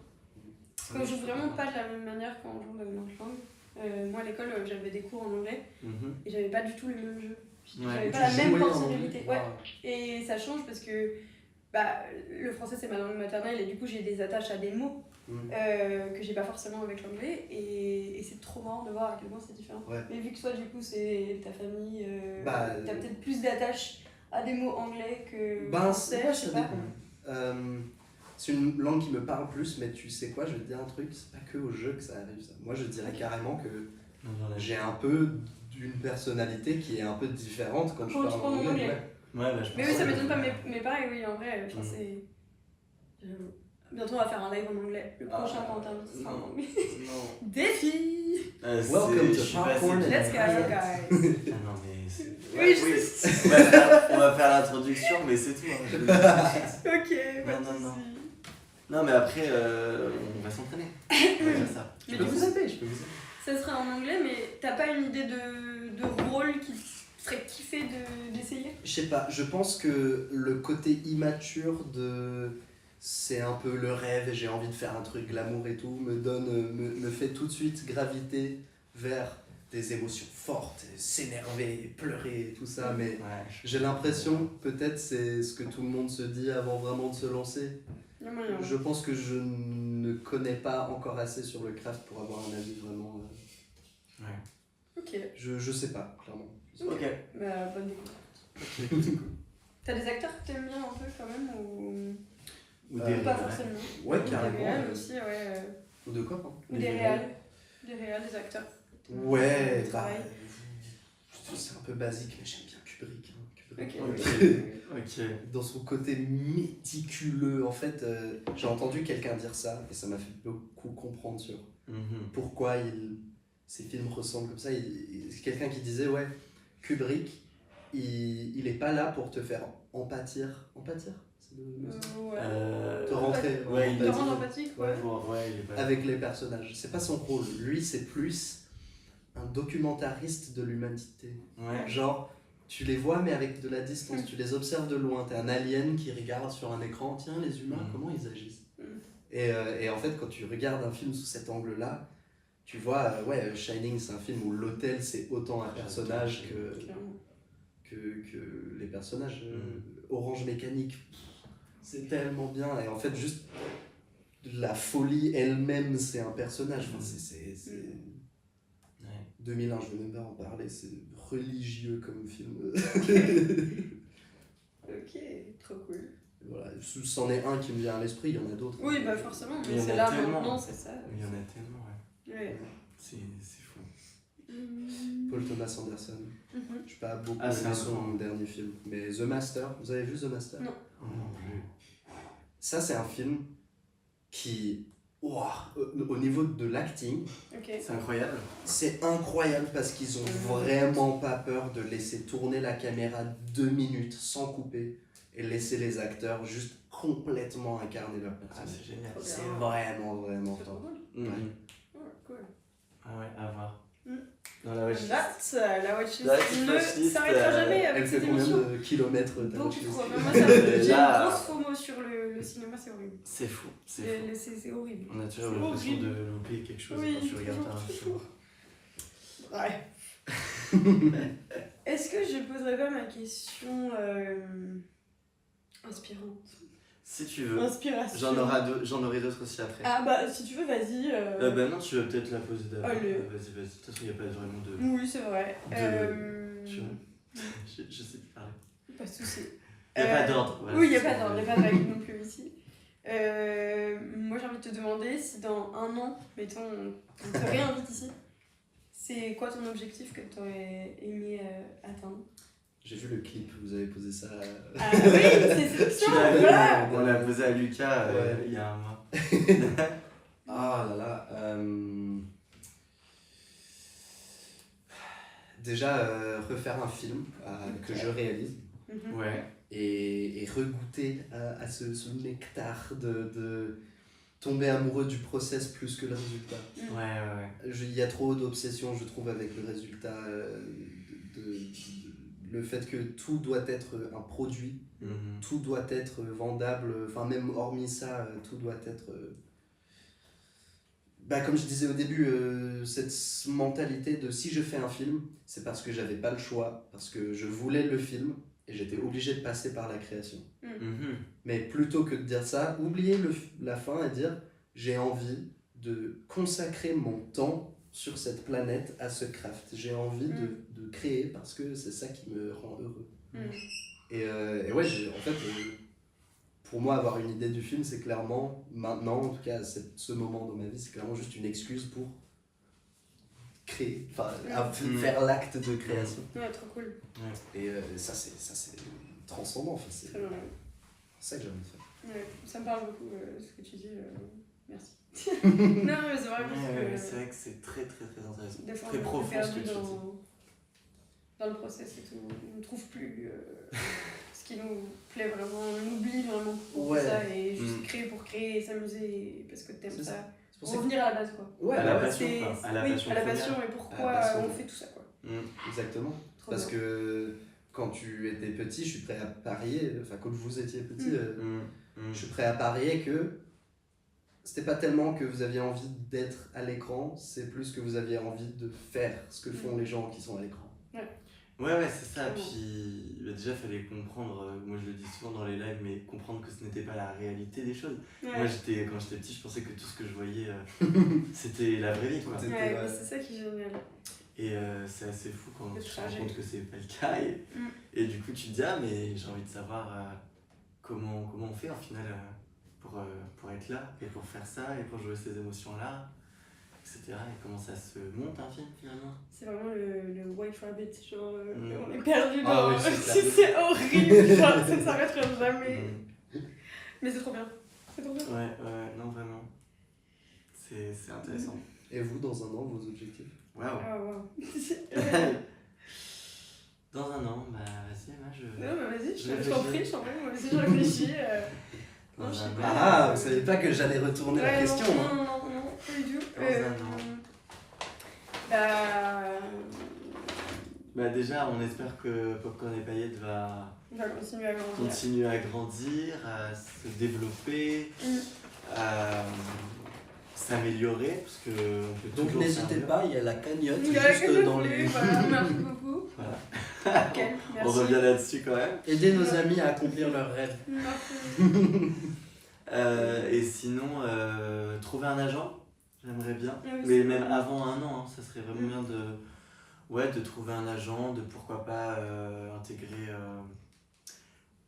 Parce qu'on joue vraiment pas de la même manière quand on joue dans une autre langue. Moi à l'école j'avais des cours en anglais Mhm. et j'avais pas du tout le même jeu. Ouais. J'avais Tu pas la même jouais en personnalité. anglais. Ouais. Et ça change parce que bah, le français c'est ma langue maternelle et du coup j'ai des attaches à des mots que j'ai pas forcément avec l'anglais et c'est trop marrant de voir à quel point c'est différent. Ouais. Mais vu que toi du coup c'est ta famille, Bah, t'as peut-être plus d'attaches à des mots anglais que Ben, français, ouais, je sais ça pas. dépend. C'est une langue qui me parle plus, mais tu sais quoi, je vais te dire un truc, c'est pas que au jeu que ça arrive ça. Moi je dirais carrément que j'ai un peu d'une personnalité qui est un peu différente quand je Quand tu parle parles en en anglais. anglais. Ouais. Ouais, bah, je pense Mais oui, ça que- m'étonne pas, mais pareil, oui, en vrai, enfin, c'est. Bientôt on va faire un live en anglais. Le prochain Ah, Pantin sera en non. anglais. Non. Défi. Welcome Je to suis passé Popcorn de- and Let's go, Quiet. guys. Ah non, mais c'est. Oui, je sais. On va faire l'introduction, mais c'est tout. Hein. Ok, pas de Non, non, non. soucis. Non, mais après, on va s'entraîner. On va faire ça. Mais Je peux du vous coup, aider, je peux vous aider. ça serait en anglais, mais t'as pas une idée de rôle qui serait kiffé d'essayer? Je sais pas, je pense que le côté immature de c'est un peu le rêve et j'ai envie de faire un truc glamour et tout me fait tout de suite graviter vers des émotions fortes, et s'énerver, et pleurer et tout ça, mais Ouais, j'ai l'impression, peut-être c'est ce que tout le monde se dit avant vraiment de se lancer. Y a moyen. Je pense que je ne connais pas encore assez sur le craft pour avoir un avis vraiment. Ok, Je sais pas, clairement. Ok. bah bonne découverte. T'as des acteurs que t'aimes bien un peu quand même ou Ou des- pas ouais. forcément? Ouais, Ou carrément. des réals aussi, ouais. Ou de quoi, pardon? Ou des réals. Des réals, des acteurs. Ouais, Qui bah, travaillent. c'est un peu basique, mais j'aime bien Kubrick. Kubrick. Ok. Ok. Dans son côté méticuleux, en fait, j'ai entendu quelqu'un dire ça et ça m'a fait beaucoup comprendre sur Mhm. pourquoi ces films ressemblent comme ça. C'est quelqu'un qui disait, ouais, Kubrick, il est pas là pour te faire empathir. Empathir c'est Ouais. Te rentrer, ouais, il Te a rendre dit- empathique, Ouais. ouais. Ouais, il est pas. avec les personnages. C'est pas son rôle. Lui, c'est plus un documentariste de l'humanité. Ouais. Genre, tu les vois, mais avec de la distance. Tu les observes de loin. T'es un alien qui regarde sur un écran. Tiens, les humains, comment ils agissent et en fait, quand tu regardes un film sous cet angle-là, tu vois, ouais, Shining, c'est un film où l'hôtel, c'est autant un personnage Clairement. que les personnages. Orange Mécanique, c'est tellement bien. Et en fait, juste la folie elle-même, c'est un personnage. Enfin, c'est... Ouais. 2001, je ne veux même pas en parler, c'est religieux comme film. Ok, trop cool. Voilà, c'en est un qui me vient à l'esprit, il y en a d'autres. Oui, bah forcément, Il y mais en c'est a là tellement. maintenant, c'est ça. Il y en a tellement, ouais. Ouais. C'est fou. Paul Thomas Anderson. Mhm. Je n'ai pas beaucoup Ah, c'est aimé un son grand. dernier film. Mais The Master, vous avez vu The Master? Non. Oh non plus. Ça, c'est un film qui, ouah, au niveau de l'acting, Ok. C'est incroyable. c'est incroyable parce qu'ils ont vraiment pas peur de laisser tourner la caméra 2 minutes sans couper et laisser les acteurs juste complètement incarner leur Ah, personnage. c'est génial. C'est vraiment, vraiment C'est trop fort. cool. Mhm. Ouais, cool. Ah ouais, à voir. Dans la watchlist. La watchlist La petite ne watchlist, s'arrêtera jamais Elle avec fait cette combien émission. de kilomètres ta Beaucoup watchlist? trop. Mais moi, j'ai une Là- grosse FOMO sur le cinéma, c'est horrible. C'est fou, c'est fou. C'est horrible. On a toujours C'est l'impression horrible. de louper quelque chose Oui, quand tu regardes toujours, un film. Ouais. Est-ce que je poserais pas ma question inspirante? Si tu veux. Inspiration. J'en aurai d'autres aussi après. Ah bah si tu veux, vas-y. Bah non, tu vas peut-être la poser d'abord. Allez. Vas-y. De toute façon, il n'y a pas vraiment de... Oui, c'est vrai. Tu vois je sais plus parler. Pas de soucis. Il n'y a pas d'ordre. Voilà, Oui, il n'y a c'est pas ça. d'ordre, il n'y a pas de règle non plus ici. Moi j'ai envie de te demander si dans un an, mettons, on te réinvite ici, c'est quoi ton objectif que tu aurais aimé atteindre? J'ai vu le clip, vous avez posé ça. Ah oui, c'est Tu fiction, l'as vu, voilà. on l'a posé à Lucas Ouais. il y a un mois. Ah là là. Déjà, refaire un film que je réalise Mhm. Ouais. et regoûter à ce nectar de tomber amoureux du process plus que le résultat. Ouais. Il y a trop d'obsession, je trouve, avec le résultat. Le fait que tout doit être un produit, Mhm. tout doit être vendable, enfin même hormis ça, tout doit être... comme je disais au début, cette mentalité de si je fais un film, c'est parce que j'avais pas le choix, parce que je voulais le film et j'étais obligé de passer par la création. Mhm. Mais plutôt que de dire ça, oublier la fin et dire j'ai envie de consacrer mon temps sur cette planète à ce craft. J'ai envie de créer parce que c'est ça qui me rend heureux. Et ouais, en fait, pour moi, avoir une idée du film, c'est clairement, maintenant, en tout cas, ce moment dans ma vie, c'est clairement juste une excuse pour créer, faire l'acte de création. Ouais, trop cool. Et ça, c'est transcendant. Enfin, c'est Très bien. ça que j'ai envie de faire. Ouais, ça me parle beaucoup ce que tu dis. Merci. Non, mais c'est vrai parce Ouais, que c'est vrai que c'est très intéressant. des fois, Très on est profond ce que perdu tu dis. dans le process et tout. On ne trouve plus ce qui nous plaît vraiment. On oublie vraiment pour Ouais. ça et juste créer pour créer et s'amuser parce que t'aimes C'est ça. C'est pour ça que- Revenir à la base quoi. Ouais, À la ouais, passion, C'est- quoi. À la oui, passion à la première. passion et pourquoi À la passion. on fait tout ça quoi. exactement. Trop Parce bien. que quand tu étais petit, je suis prêt à parier, enfin quand vous étiez petit, je suis prêt à parier que c'était pas tellement que vous aviez envie d'être à l'écran, c'est plus que vous aviez envie de faire ce que font les gens qui sont à l'écran. Ouais, c'est ça. Vraiment. Puis déjà, il fallait comprendre, moi je le dis souvent dans les lives, mais comprendre que ce n'était pas la réalité des choses. Ouais. Moi, quand j'étais petit, je pensais que tout ce que je voyais, c'était la vraie vie, quoi. C'était- Ouais, ouais. mais c'est ça qui est génial. Et c'est assez fou quand Le tu te rends trajet. compte que c'est pas le cas. Et du coup, tu te dis, ah, mais j'ai envie de savoir comment on fait en final pour être là, et pour faire ça, et pour jouer ces émotions-là, etc. Et comment ça se monte un film finalement. C'est vraiment le White Rabbit, genre on est perdu Ah dans... oui, c'est clair. c'est horrible, genre, ça ne s'arrêtera jamais. Mais c'est trop bien, c'est trop bien. Ouais, non, vraiment. C'est intéressant. Et vous, dans un an, vos objectifs? Waouh. Ah wow. Dans un an, bah vas-y, Emma, Non mais vas-y, Je je t'en prie, moi aussi je réfléchis. Non, je sais pas. Ah, vous savez pas que j'allais retourner la Ouais, question. non, hein. non, pas du tout. Dans un an. Bah déjà, on espère que Popcorn et Paillettes va On va continuer à grandir. continuer à grandir, à se développer, à s'améliorer, parce que on peut Donc toujours n'hésitez servir. pas, il y a la cagnotte Il y a juste que dans le les... plus, voilà, merci beaucoup. Voilà. Nickel, On merci. revient là-dessus quand même. Aider nos amis à accomplir leurs rêves. Merci. Et sinon, trouver un agent, j'aimerais bien. Ah oui, Mais c'est même vrai. avant un an, hein, ça serait vraiment bien de trouver un agent, de pourquoi pas intégrer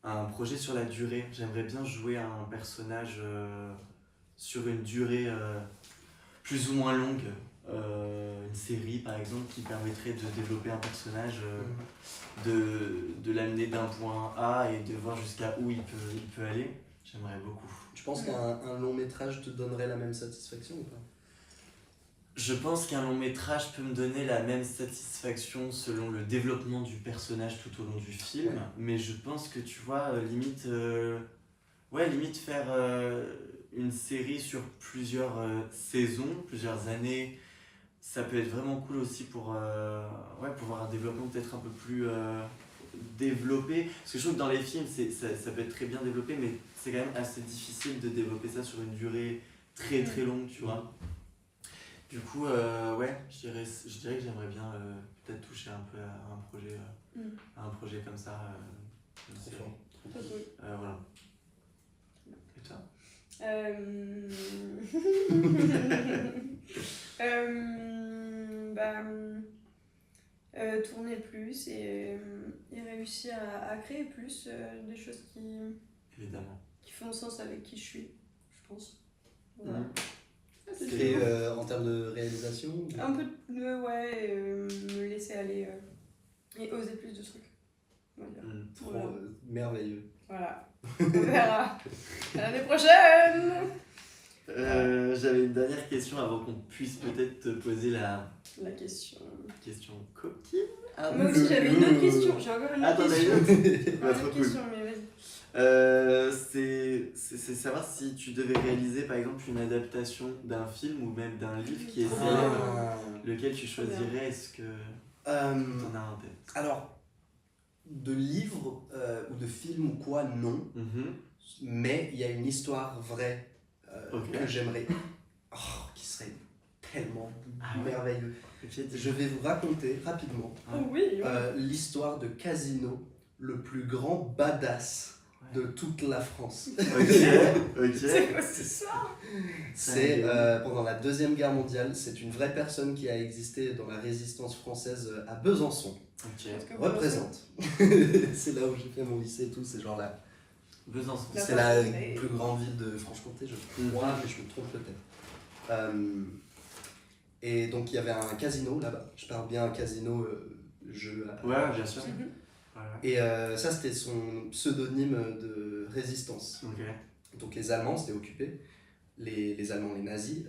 un projet sur la durée. J'aimerais bien jouer un personnage sur une durée plus ou moins longue. Une série par exemple qui permettrait de développer un personnage, de l'amener d'un point A et de voir jusqu'à où il peut aller. J'aimerais beaucoup. Tu penses qu'un long métrage te donnerait la même satisfaction ou pas? Je pense qu'un long métrage peut me donner la même satisfaction selon le développement du personnage tout au long du film, Ouais. mais je pense que tu vois, limite faire une série sur plusieurs saisons, plusieurs années, ça peut être vraiment cool aussi pour avoir un développement peut-être un peu plus développé. Parce que je trouve que dans les films, ça peut être très bien développé, mais c'est quand même assez difficile de développer ça sur une durée très très longue, tu vois. Du coup, je dirais que j'aimerais bien peut-être toucher un peu à un projet comme ça. Trop fort. Voilà. Et toi? Tourner plus et réussir à créer plus des choses Évidemment. qui font sens avec qui je suis, je pense. Voilà. Et en termes de réalisation Un peu me laisser aller et oser plus de trucs. On va dire. Trop merveilleux. Voilà. On verra. À l'année prochaine. J'avais une dernière question avant qu'on puisse peut-être te poser la question coquine. Moi aussi j'avais une autre question. J'ai encore une autre question. Bah, trop cool. Question, mais vas-y. C'est savoir si tu devais réaliser par exemple une adaptation d'un film ou même d'un livre qui est Trop célèbre, lequel tu choisirais? Est-ce que t'en as un en tête? Alors, de livres ou de films ou quoi, non. Mais il y a une histoire vraie que j'aimerais, qui serait tellement merveilleux. Je vais vous raconter rapidement l'histoire de Casino, le plus grand badass de toute la France. C'est quoi cette histoire? C'est pendant la Deuxième Guerre mondiale, c'est une vraie personne qui a existé dans la résistance française à Besançon. Représente. C'est là où j'ai fait mon lycée et tout, c'est genre là. Besançon. C'est la plus grande ville de Franche-Comté, je crois, mais je me trompe peut-être. Et donc il y avait un casino là-bas. Je parle bien un casino jeu. Ouais, bien sûr. Et ça, c'était son pseudonyme de résistance. Donc les Allemands s'étaient occupés. Les Allemands, les nazis,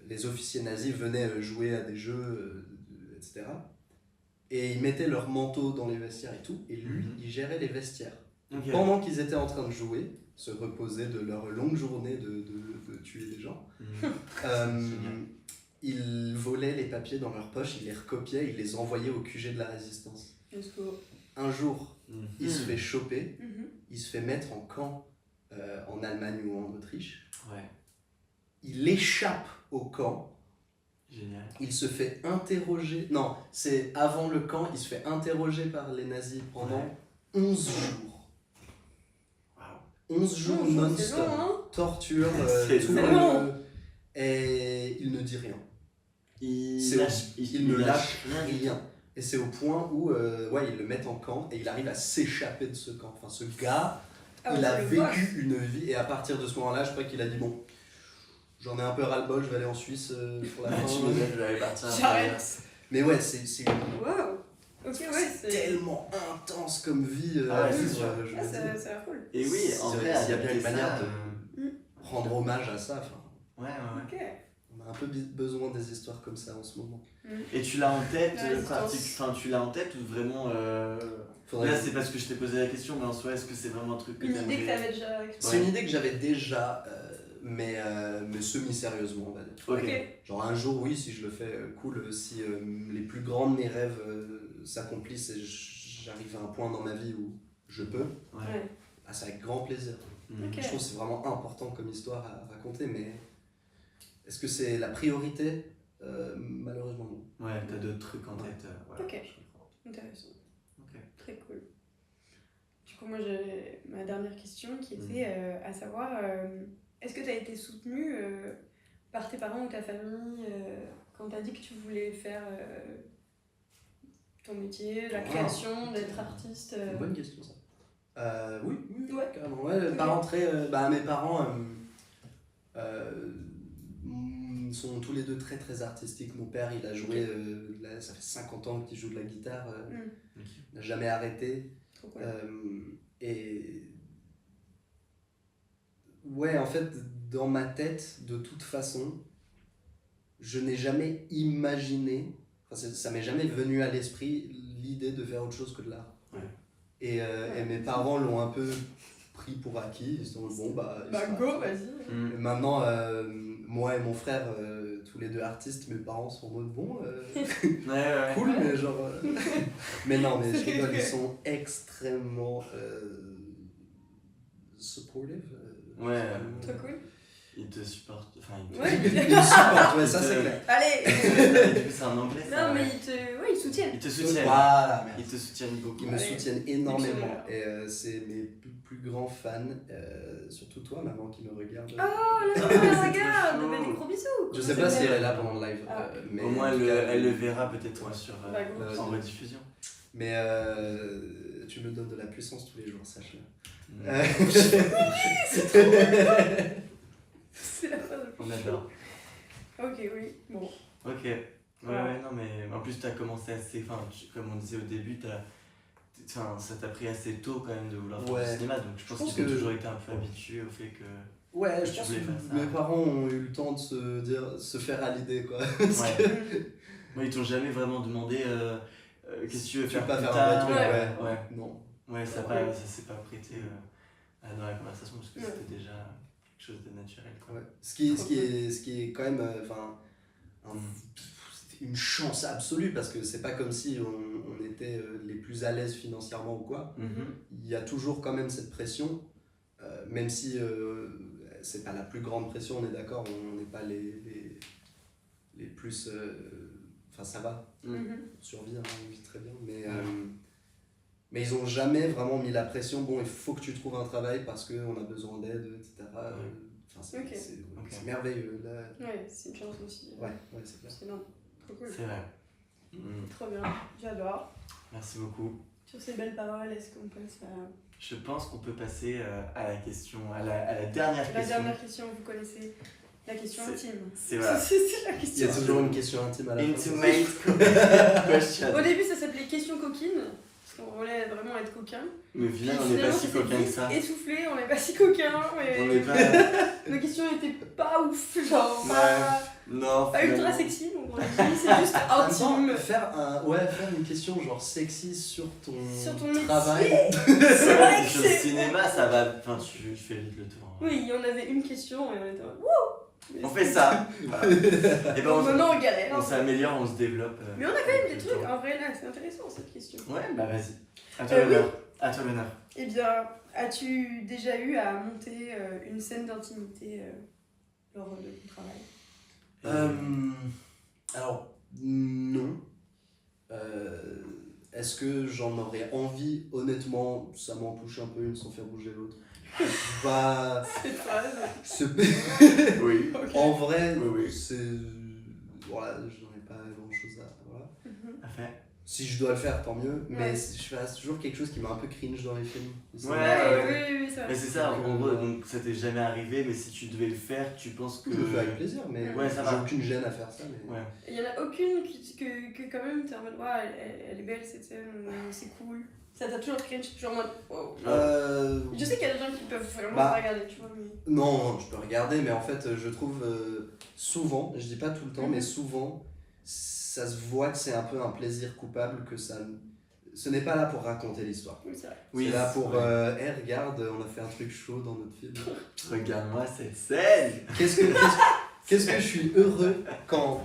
les officiers nazis venaient jouer à des jeux, etc. Et ils mettaient leur manteau dans les vestiaires et tout. Et lui, il gérait les vestiaires. Pendant qu'ils étaient en train de jouer, se reposer de leur longue journée de tuer des gens, ils volaient les papiers dans leur poche, ils les recopiaient, ils les envoyaient au QG de la résistance. Un jour, il se fait choper, il se fait mettre en camp en Allemagne ou en Autriche. Il échappe au camp. Génial. Il se fait interroger. Non, c'est avant le camp, il se fait interroger par les nazis pendant 11 jours. 11 jours non-stop, torture, tout et il ne dit rien. Il ne lâche rien. Et c'est au point où ils le mettent en camp et il arrive à s'échapper de ce camp. Enfin, ce gars, il a vécu une vie et à partir de ce moment-là, je crois qu'il a dit bon, j'en ai un peu ras-le-bol, je vais aller en Suisse pour la fin. Je vais aller partir. J'arrête. Mais ouais, c'est c'est tellement intense comme vie. ça a l'air cool. Et oui, en vrai, il y a bien des manières de rendre hommage à ça. Ouais. On a un peu besoin des histoires comme ça en ce moment. Et tu l'as en tête, tu l'as en tête ou vraiment là c'est parce que je t'ai posé la question, mais en soi est-ce que c'est vraiment un truc que t'aimerais? Une idée que t'avais déjà explorée. C'est une idée que j'avais déjà, mais semi-sérieusement on va dire. Genre un jour oui, si je le fais, cool, si les plus grands de mes rêves s'accomplissent et j'arrive à un point dans ma vie où je peux, c'est avec grand plaisir. Je trouve que c'est vraiment important comme histoire à raconter, mais est-ce que c'est la priorité? Malheureusement non. Ouais, t'as d'autres trucs en tête. Intéressant. Très cool. Du coup, moi j'ai ma dernière question qui était à savoir est-ce que tu as été soutenue par tes parents ou ta famille quand tu as dit que tu voulais faire ton métier, la création, d'être artiste Bonne question ça. Oui, carrément. Par entrée, mes parents sont tous les deux très très artistiques. Mon père, il a joué, ça fait 50 ans qu'il joue de la guitare, il n'a jamais arrêté. Cool. Et ouais, en fait, dans ma tête, de toute façon, je n'ai jamais imaginé, ça m'est jamais venu à l'esprit l'idée de faire autre chose que de l'art. Et mes parents l'ont un peu pris pour acquis, ils se sont dit bon go, vas-y. Et Maintenant, moi et mon frère, tous tous les deux artistes, mes parents sont en mode bon, Ouais. cool, mais genre. Mais non, mais je rigole, ils sont extrêmement supportive. Ouais. Trop cool. Ils te supportent. Enfin, ils te. Ouais. Ils me supportent, ouais, ça c'est clair. Allez. Du coup, c'est en anglais ça. Non, mais ouais. ils soutiennent. Ils te soutiennent. Voilà, Ils te soutiennent beaucoup. ils me Ouais. soutiennent énormément. Excellent. Et c'est mes plus grands fans, surtout toi, maman, qui me regarde. Oh, la C'est regarde. trop Bah, chaud. des gros bisous. Je sais pas si elle est là pendant le live. Ah. Mais Au moins, en tout cas, elle le verra peut-être ouais, sur, Bah, gros. en rediffusion. Mais tu me donnes de la puissance tous les jours, sache-le. C'est la phrase la plus On adore. chaude. Ok, oui. Bon. Ok. Ouais, non, mais en plus, tu as commencé assez. Enfin, comme on disait au début, ça t'a pris assez tôt quand même de vouloir faire du cinéma. Donc, je pense qu'ils ont toujours été un peu habitués au fait que. Ouais, tu je pense voulais faire que ça. mes parents ont eu le temps de se faire à l'idée, quoi. Ouais. Moi, ils t'ont jamais vraiment demandé qu'est-ce que tu veux Tu veux faire pas plus faire tard. un vrai truc, Ouais. ouais. Non. Ouais, ça Ouais. s'est pas prêté dans la conversation parce que c'était déjà quelque chose de naturel. Quoi. Ouais. Ce qui est quand même c'était une chance absolue parce que c'est pas comme si on était les plus à l'aise financièrement ou quoi. Il y a toujours quand même cette pression, même si c'est pas la plus grande pression, on est d'accord, on n'est pas les plus. Enfin, ça va, on survit, hein, on vit très bien, mais ils ont jamais vraiment mis la pression, bon, il faut que tu trouves un travail parce qu'on a besoin d'aide, etc. Enfin, c'est merveilleux. Là. Ouais, c'est une chance aussi. Ouais, c'est clair. C'est énorme. Trop cool. C'est vrai. Trop bien. J'adore. Merci beaucoup. Sur ces belles paroles, est-ce qu'on passe à Je pense qu'on peut passer à la question, à la dernière la question. dernière question? Vous connaissez la question intime. C'est voilà. C'est la Il y question. a toujours une question intime à la fin. Intimate question. Au début, ça s'appelait question coquine. Parce qu'on voulait vraiment être coquin. Mais au Puis final, on n'est pas si c'était coquin que vite ça. Essoufflé, on n'est pas si coquin. On n'est pas. Nos questions étaient pas ouf, genre Non, pas ultra finalement. sexy, donc on a dit c'est juste intime. Faire une question genre sexy sur ton Sur ton travail. C'est vrai que Sur le c'est. cinéma, ça va. Enfin, tu fais vite le tour. Hein. Oui, on avait une question et on était en mode, wouh. On fait ça. Voilà. Et ben, Donc maintenant on galère. on s'améliore, on se développe. Mais on a quand même des trucs, en vrai là, c'est intéressant cette question. Ouais, bah vas-y. À toi Oui. l'honneur. À toi l'honneur. Eh bien, as-tu déjà eu à monter une scène d'intimité lors de ton travail? Alors, non. Est-ce que j'en aurais envie? Honnêtement, ça m'en touche un peu une sans faire bouger l'autre. Bah, Cette phrase. Oui. Ok. en vrai, Oui. c'est. Voilà, je n'en ai pas grand chose à. Voilà. Mhm. À faire. Si je dois le faire, tant mieux. Mais Ouais. je fais toujours quelque chose qui m'a un peu cringe dans les films. Ouais. Oui, ça va. Mais c'est ça, Donc, en gros, donc ça t'est jamais arrivé, mais si tu devais le faire, tu penses que. Je le fais avec plaisir, mais Ouais, ça j'ai va. aucune gêne à faire ça. Mais... Ouais. Il y en a aucune que quand même t'es en mode, ouais, elle est belle cette scène, ou c'est cool. Ça t'a toujours cringe, toujours en mode, wow. Je sais qu'il y a des gens qui peuvent vraiment Bah, pas regarder, tu vois, mais. Non, je peux regarder, mais en fait, je trouve souvent, je dis pas tout le temps, Mhm. mais souvent, ça se voit que c'est un peu un plaisir coupable, que ça. Ce n'est pas là pour raconter l'histoire. Oui, c'est vrai. C'est là pour. ouais. Hey, regarde, on a fait un truc chaud dans notre film. Regarde-moi cette scène. Qu'est-ce que je suis heureux quand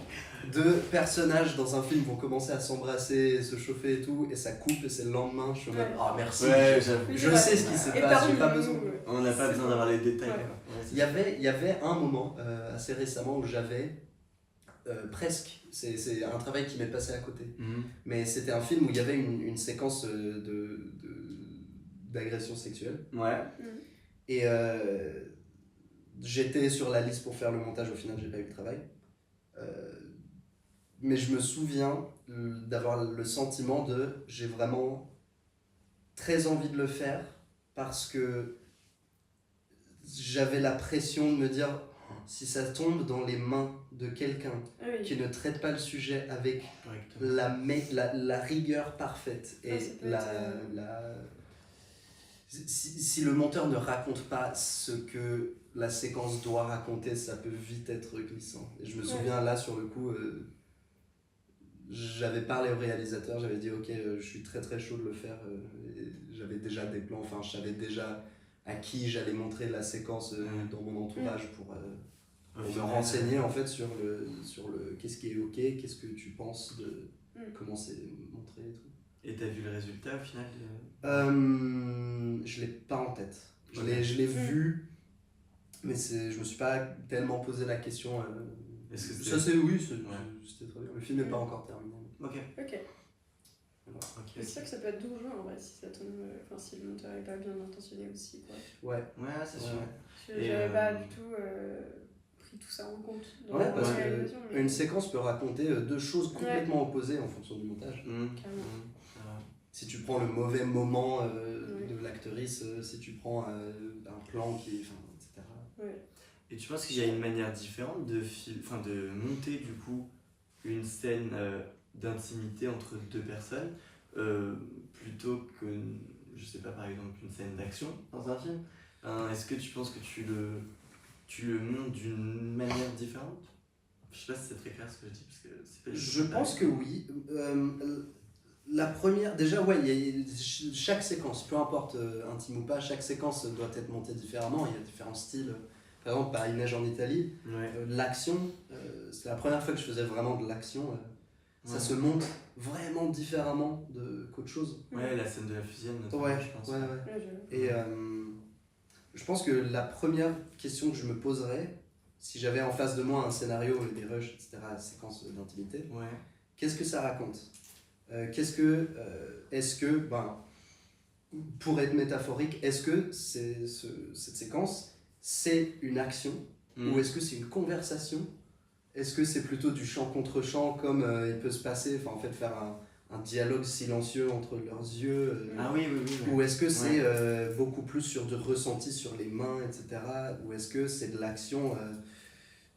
deux personnages dans un film vont commencer à s'embrasser, se chauffer et tout, et ça coupe, et c'est le lendemain, je suis en mode, Ouais. ah merci. Ouais, j'avoue. Oui, Je c'est sais vrai. ce qui se passe, Épargne-nous, j'ai pas besoin. ouais. On n'a pas besoin d'avoir les détails. Ouais. Quoi. Ouais, Il y avait un moment assez récemment où j'avais presque, c'est un travail qui m'est passé à côté, Mhm. mais c'était un film où il y avait une séquence d'agression sexuelle. Ouais. Et j'étais sur la liste pour faire le montage, au final j'ai pas eu le travail. Mais je me souviens d'avoir le sentiment de j'ai vraiment très envie de le faire parce que j'avais la pression de me dire si ça tombe dans les mains de quelqu'un Ah oui. qui ne traite pas le sujet avec Correctement. la rigueur parfaite et Ah, ça peut être, si le monteur ne raconte pas ce que la séquence doit raconter, ça peut vite être glissant. Et je me souviens là sur le coup, j'avais parlé au réalisateur, j'avais dit ok, je suis très très chaud de le faire. Et j'avais déjà des plans, enfin je savais déjà à qui j'allais montrer la séquence dans mon entourage pour me renseigner en fait sur le qu'est-ce qui est ok, qu'est-ce que tu penses de comment c'est montré et tout. Et t'as vu le résultat au final Je l'ai pas en tête. Je l'ai vu, mais je me suis pas tellement posé la question. Est-ce que ça c'est oui, c'était très bien. Le film n'est pas encore terminé. Ok. Voilà. C'est sûr que ça peut être douloureux en vrai si ça tombe, si le monteur est pas bien intentionné aussi quoi. Ouais, c'est sûr. J'avais pas du tout pris tout ça en compte dans ouais, la parce réalisation. que une séquence peut raconter deux choses complètement opposées en fonction du montage. Si tu prends le mauvais moment de l'actrice, si tu prends un plan qui, etc. Et tu penses qu'il y a une manière différente de monter du coup une scène d'intimité entre deux personnes plutôt que, je sais pas, par exemple une scène d'action dans un film? Est-ce que tu penses que tu le montes d'une manière différente? Je sais pas si c'est très clair ce que je dis parce que c'est pas. Je pense que oui. La première, déjà chaque séquence, peu importe intime ou pas, chaque séquence doit être montée différemment. Il y a différents styles. Par exemple, Il neige en Italie, l'action, c'est la première fois que je faisais vraiment de l'action. Ça se monte vraiment différemment qu'autre chose. Ouais, la scène de la fusillade notamment, je pense. Et je pense que la première question que je me poserais, si j'avais en face de moi un scénario, des rushs, etc., séquence d'intimité, qu'est-ce que ça raconte? Est-ce que, pour être métaphorique, est-ce que cette séquence, c'est une action ou est-ce que c'est une conversation? Est-ce que c'est plutôt du chant contre chant comme il peut se passer, faire un dialogue silencieux entre leurs yeux ou est-ce que c'est beaucoup plus sur du ressenti sur les mains, etc. Ou est-ce que c'est de l'action,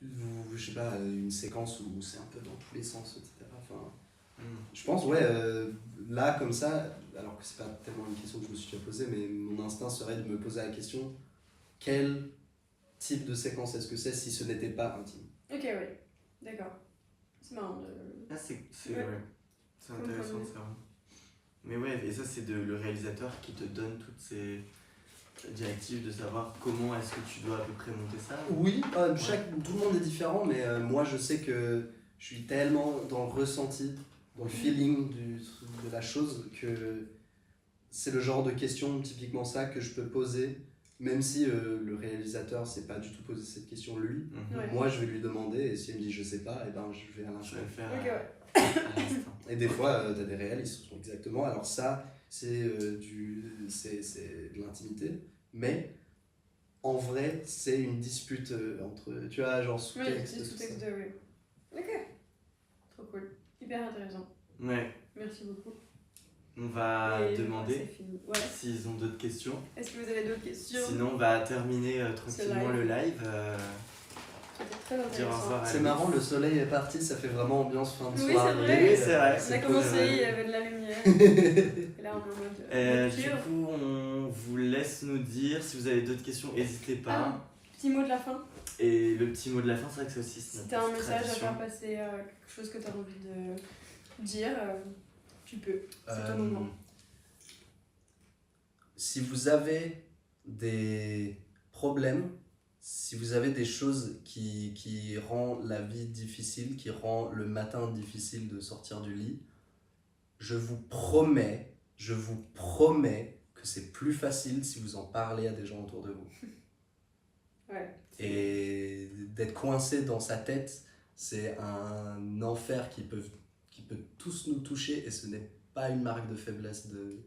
je sais pas, une séquence où c'est un peu dans tous les sens, etc. Je pense, là, comme ça, alors que c'est pas tellement une question que je me suis déjà posée, mais mon instinct serait de me poser la question, quel type de séquence est-ce que c'est si ce n'était pas intime? Ok, d'accord. C'est marrant. C'est intéressant, ça. Mais et ça, c'est le réalisateur qui te donne toutes ces directives de savoir comment est-ce que tu dois à peu près monter ça? Oui, tout le monde est différent, mais moi, je sais que je suis tellement dans le ressenti, dans le feeling de la chose, que c'est le genre de question, typiquement ça, que je peux poser, même si le réalisateur ne s'est pas du tout posé cette question lui. Moi, je vais lui demander, et si elle me dit je sais pas, je vais à l'instant. Je vais le faire à l'instant. Et des fois, tu as des réalistes, exactement. Alors ça, c'est de l'intimité, mais en vrai, c'est une dispute entre, tu vois, genre sous-texte. Sous-texte de, Ok. Trop cool. Hyper intéressant. Merci beaucoup. On va demander s'ils ont d'autres questions. Est-ce que vous avez d'autres questions? Sinon, on va terminer tranquillement le live. C'était très intéressant. C'est marrant, le soleil est parti, ça fait vraiment ambiance fin de soirée. Oui, c'est vrai. On a commencé, il y avait de la lumière. Et là, on est en mode. Du coup, on vous laisse nous dire si vous avez d'autres questions, n'hésitez pas. Petit mot de la fin. Et le petit mot de la fin, c'est vrai que c'est aussi. Si t'as un message à faire passer, quelque chose que t'as envie de dire, tu peux. C'est ton moment. Si vous avez des problèmes, si vous avez des choses qui rendent la vie difficile, qui rend le matin difficile de sortir du lit, je vous promets que c'est plus facile si vous en parlez à des gens autour de vous. Et d'être coincé dans sa tête, c'est un enfer qui peut tous nous toucher et ce n'est pas une marque de faiblesse de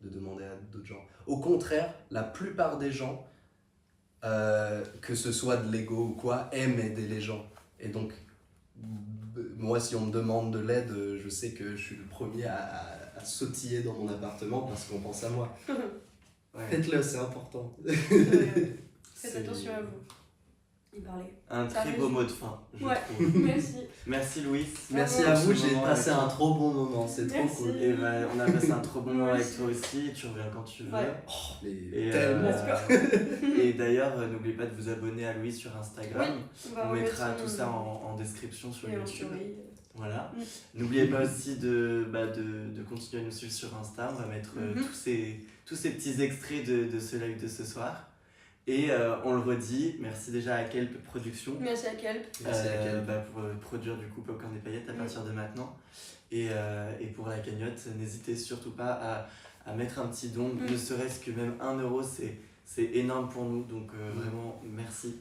demander à d'autres gens. Au contraire, la plupart des gens, que ce soit de l'ego ou quoi, aiment aider les gens. Et donc, moi, si on me demande de l'aide, je sais que je suis le premier à sautiller dans mon appartement parce qu'on pense à moi. Faites-le, c'est important. Faites attention à vous. Et parlez. Un très beau mot de fin, je trouve. Merci. Merci Louis. Merci à vous, j'ai passé un trop bon moment, c'est trop cool. Et on a passé un trop bon moment avec toi aussi, tu reviens quand tu veux. Mais tellement. Et d'ailleurs, n'oubliez pas de vous abonner à Louis sur Instagram. On mettra tout ça en description sur YouTube. Voilà. N'oubliez pas aussi de continuer à nous suivre sur Insta, on va mettre tous ces petits extraits de ce live de ce soir. Et on le redit, merci déjà à Kelp Productions. Merci à Kelp. Merci à Kelp. Pour produire du coup Popcorn et Paillettes à partir de maintenant. Et pour la cagnotte, n'hésitez surtout pas à mettre un petit don, ne serait-ce que même 1€, c'est énorme pour nous. Donc vraiment, merci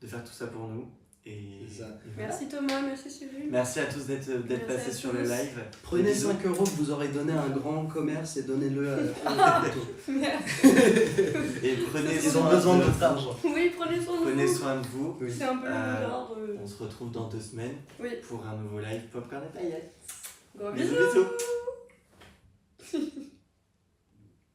de faire tout ça pour nous. Et voilà. Merci Thomas, merci Cyril. Merci à tous d'être passés sur le live. Prenez 5€ que vous aurez donné à un grand commerce et donnez-le à Merci. Et prenez Ils ont besoin de votre argent. Oui, prenez soin de vous. Prenez soin de vous. C'est un peu le mot d'ordre. On se retrouve dans 2 semaines pour un nouveau live Popcorn et Paillettes. Gros Bisous, bisous. bisous.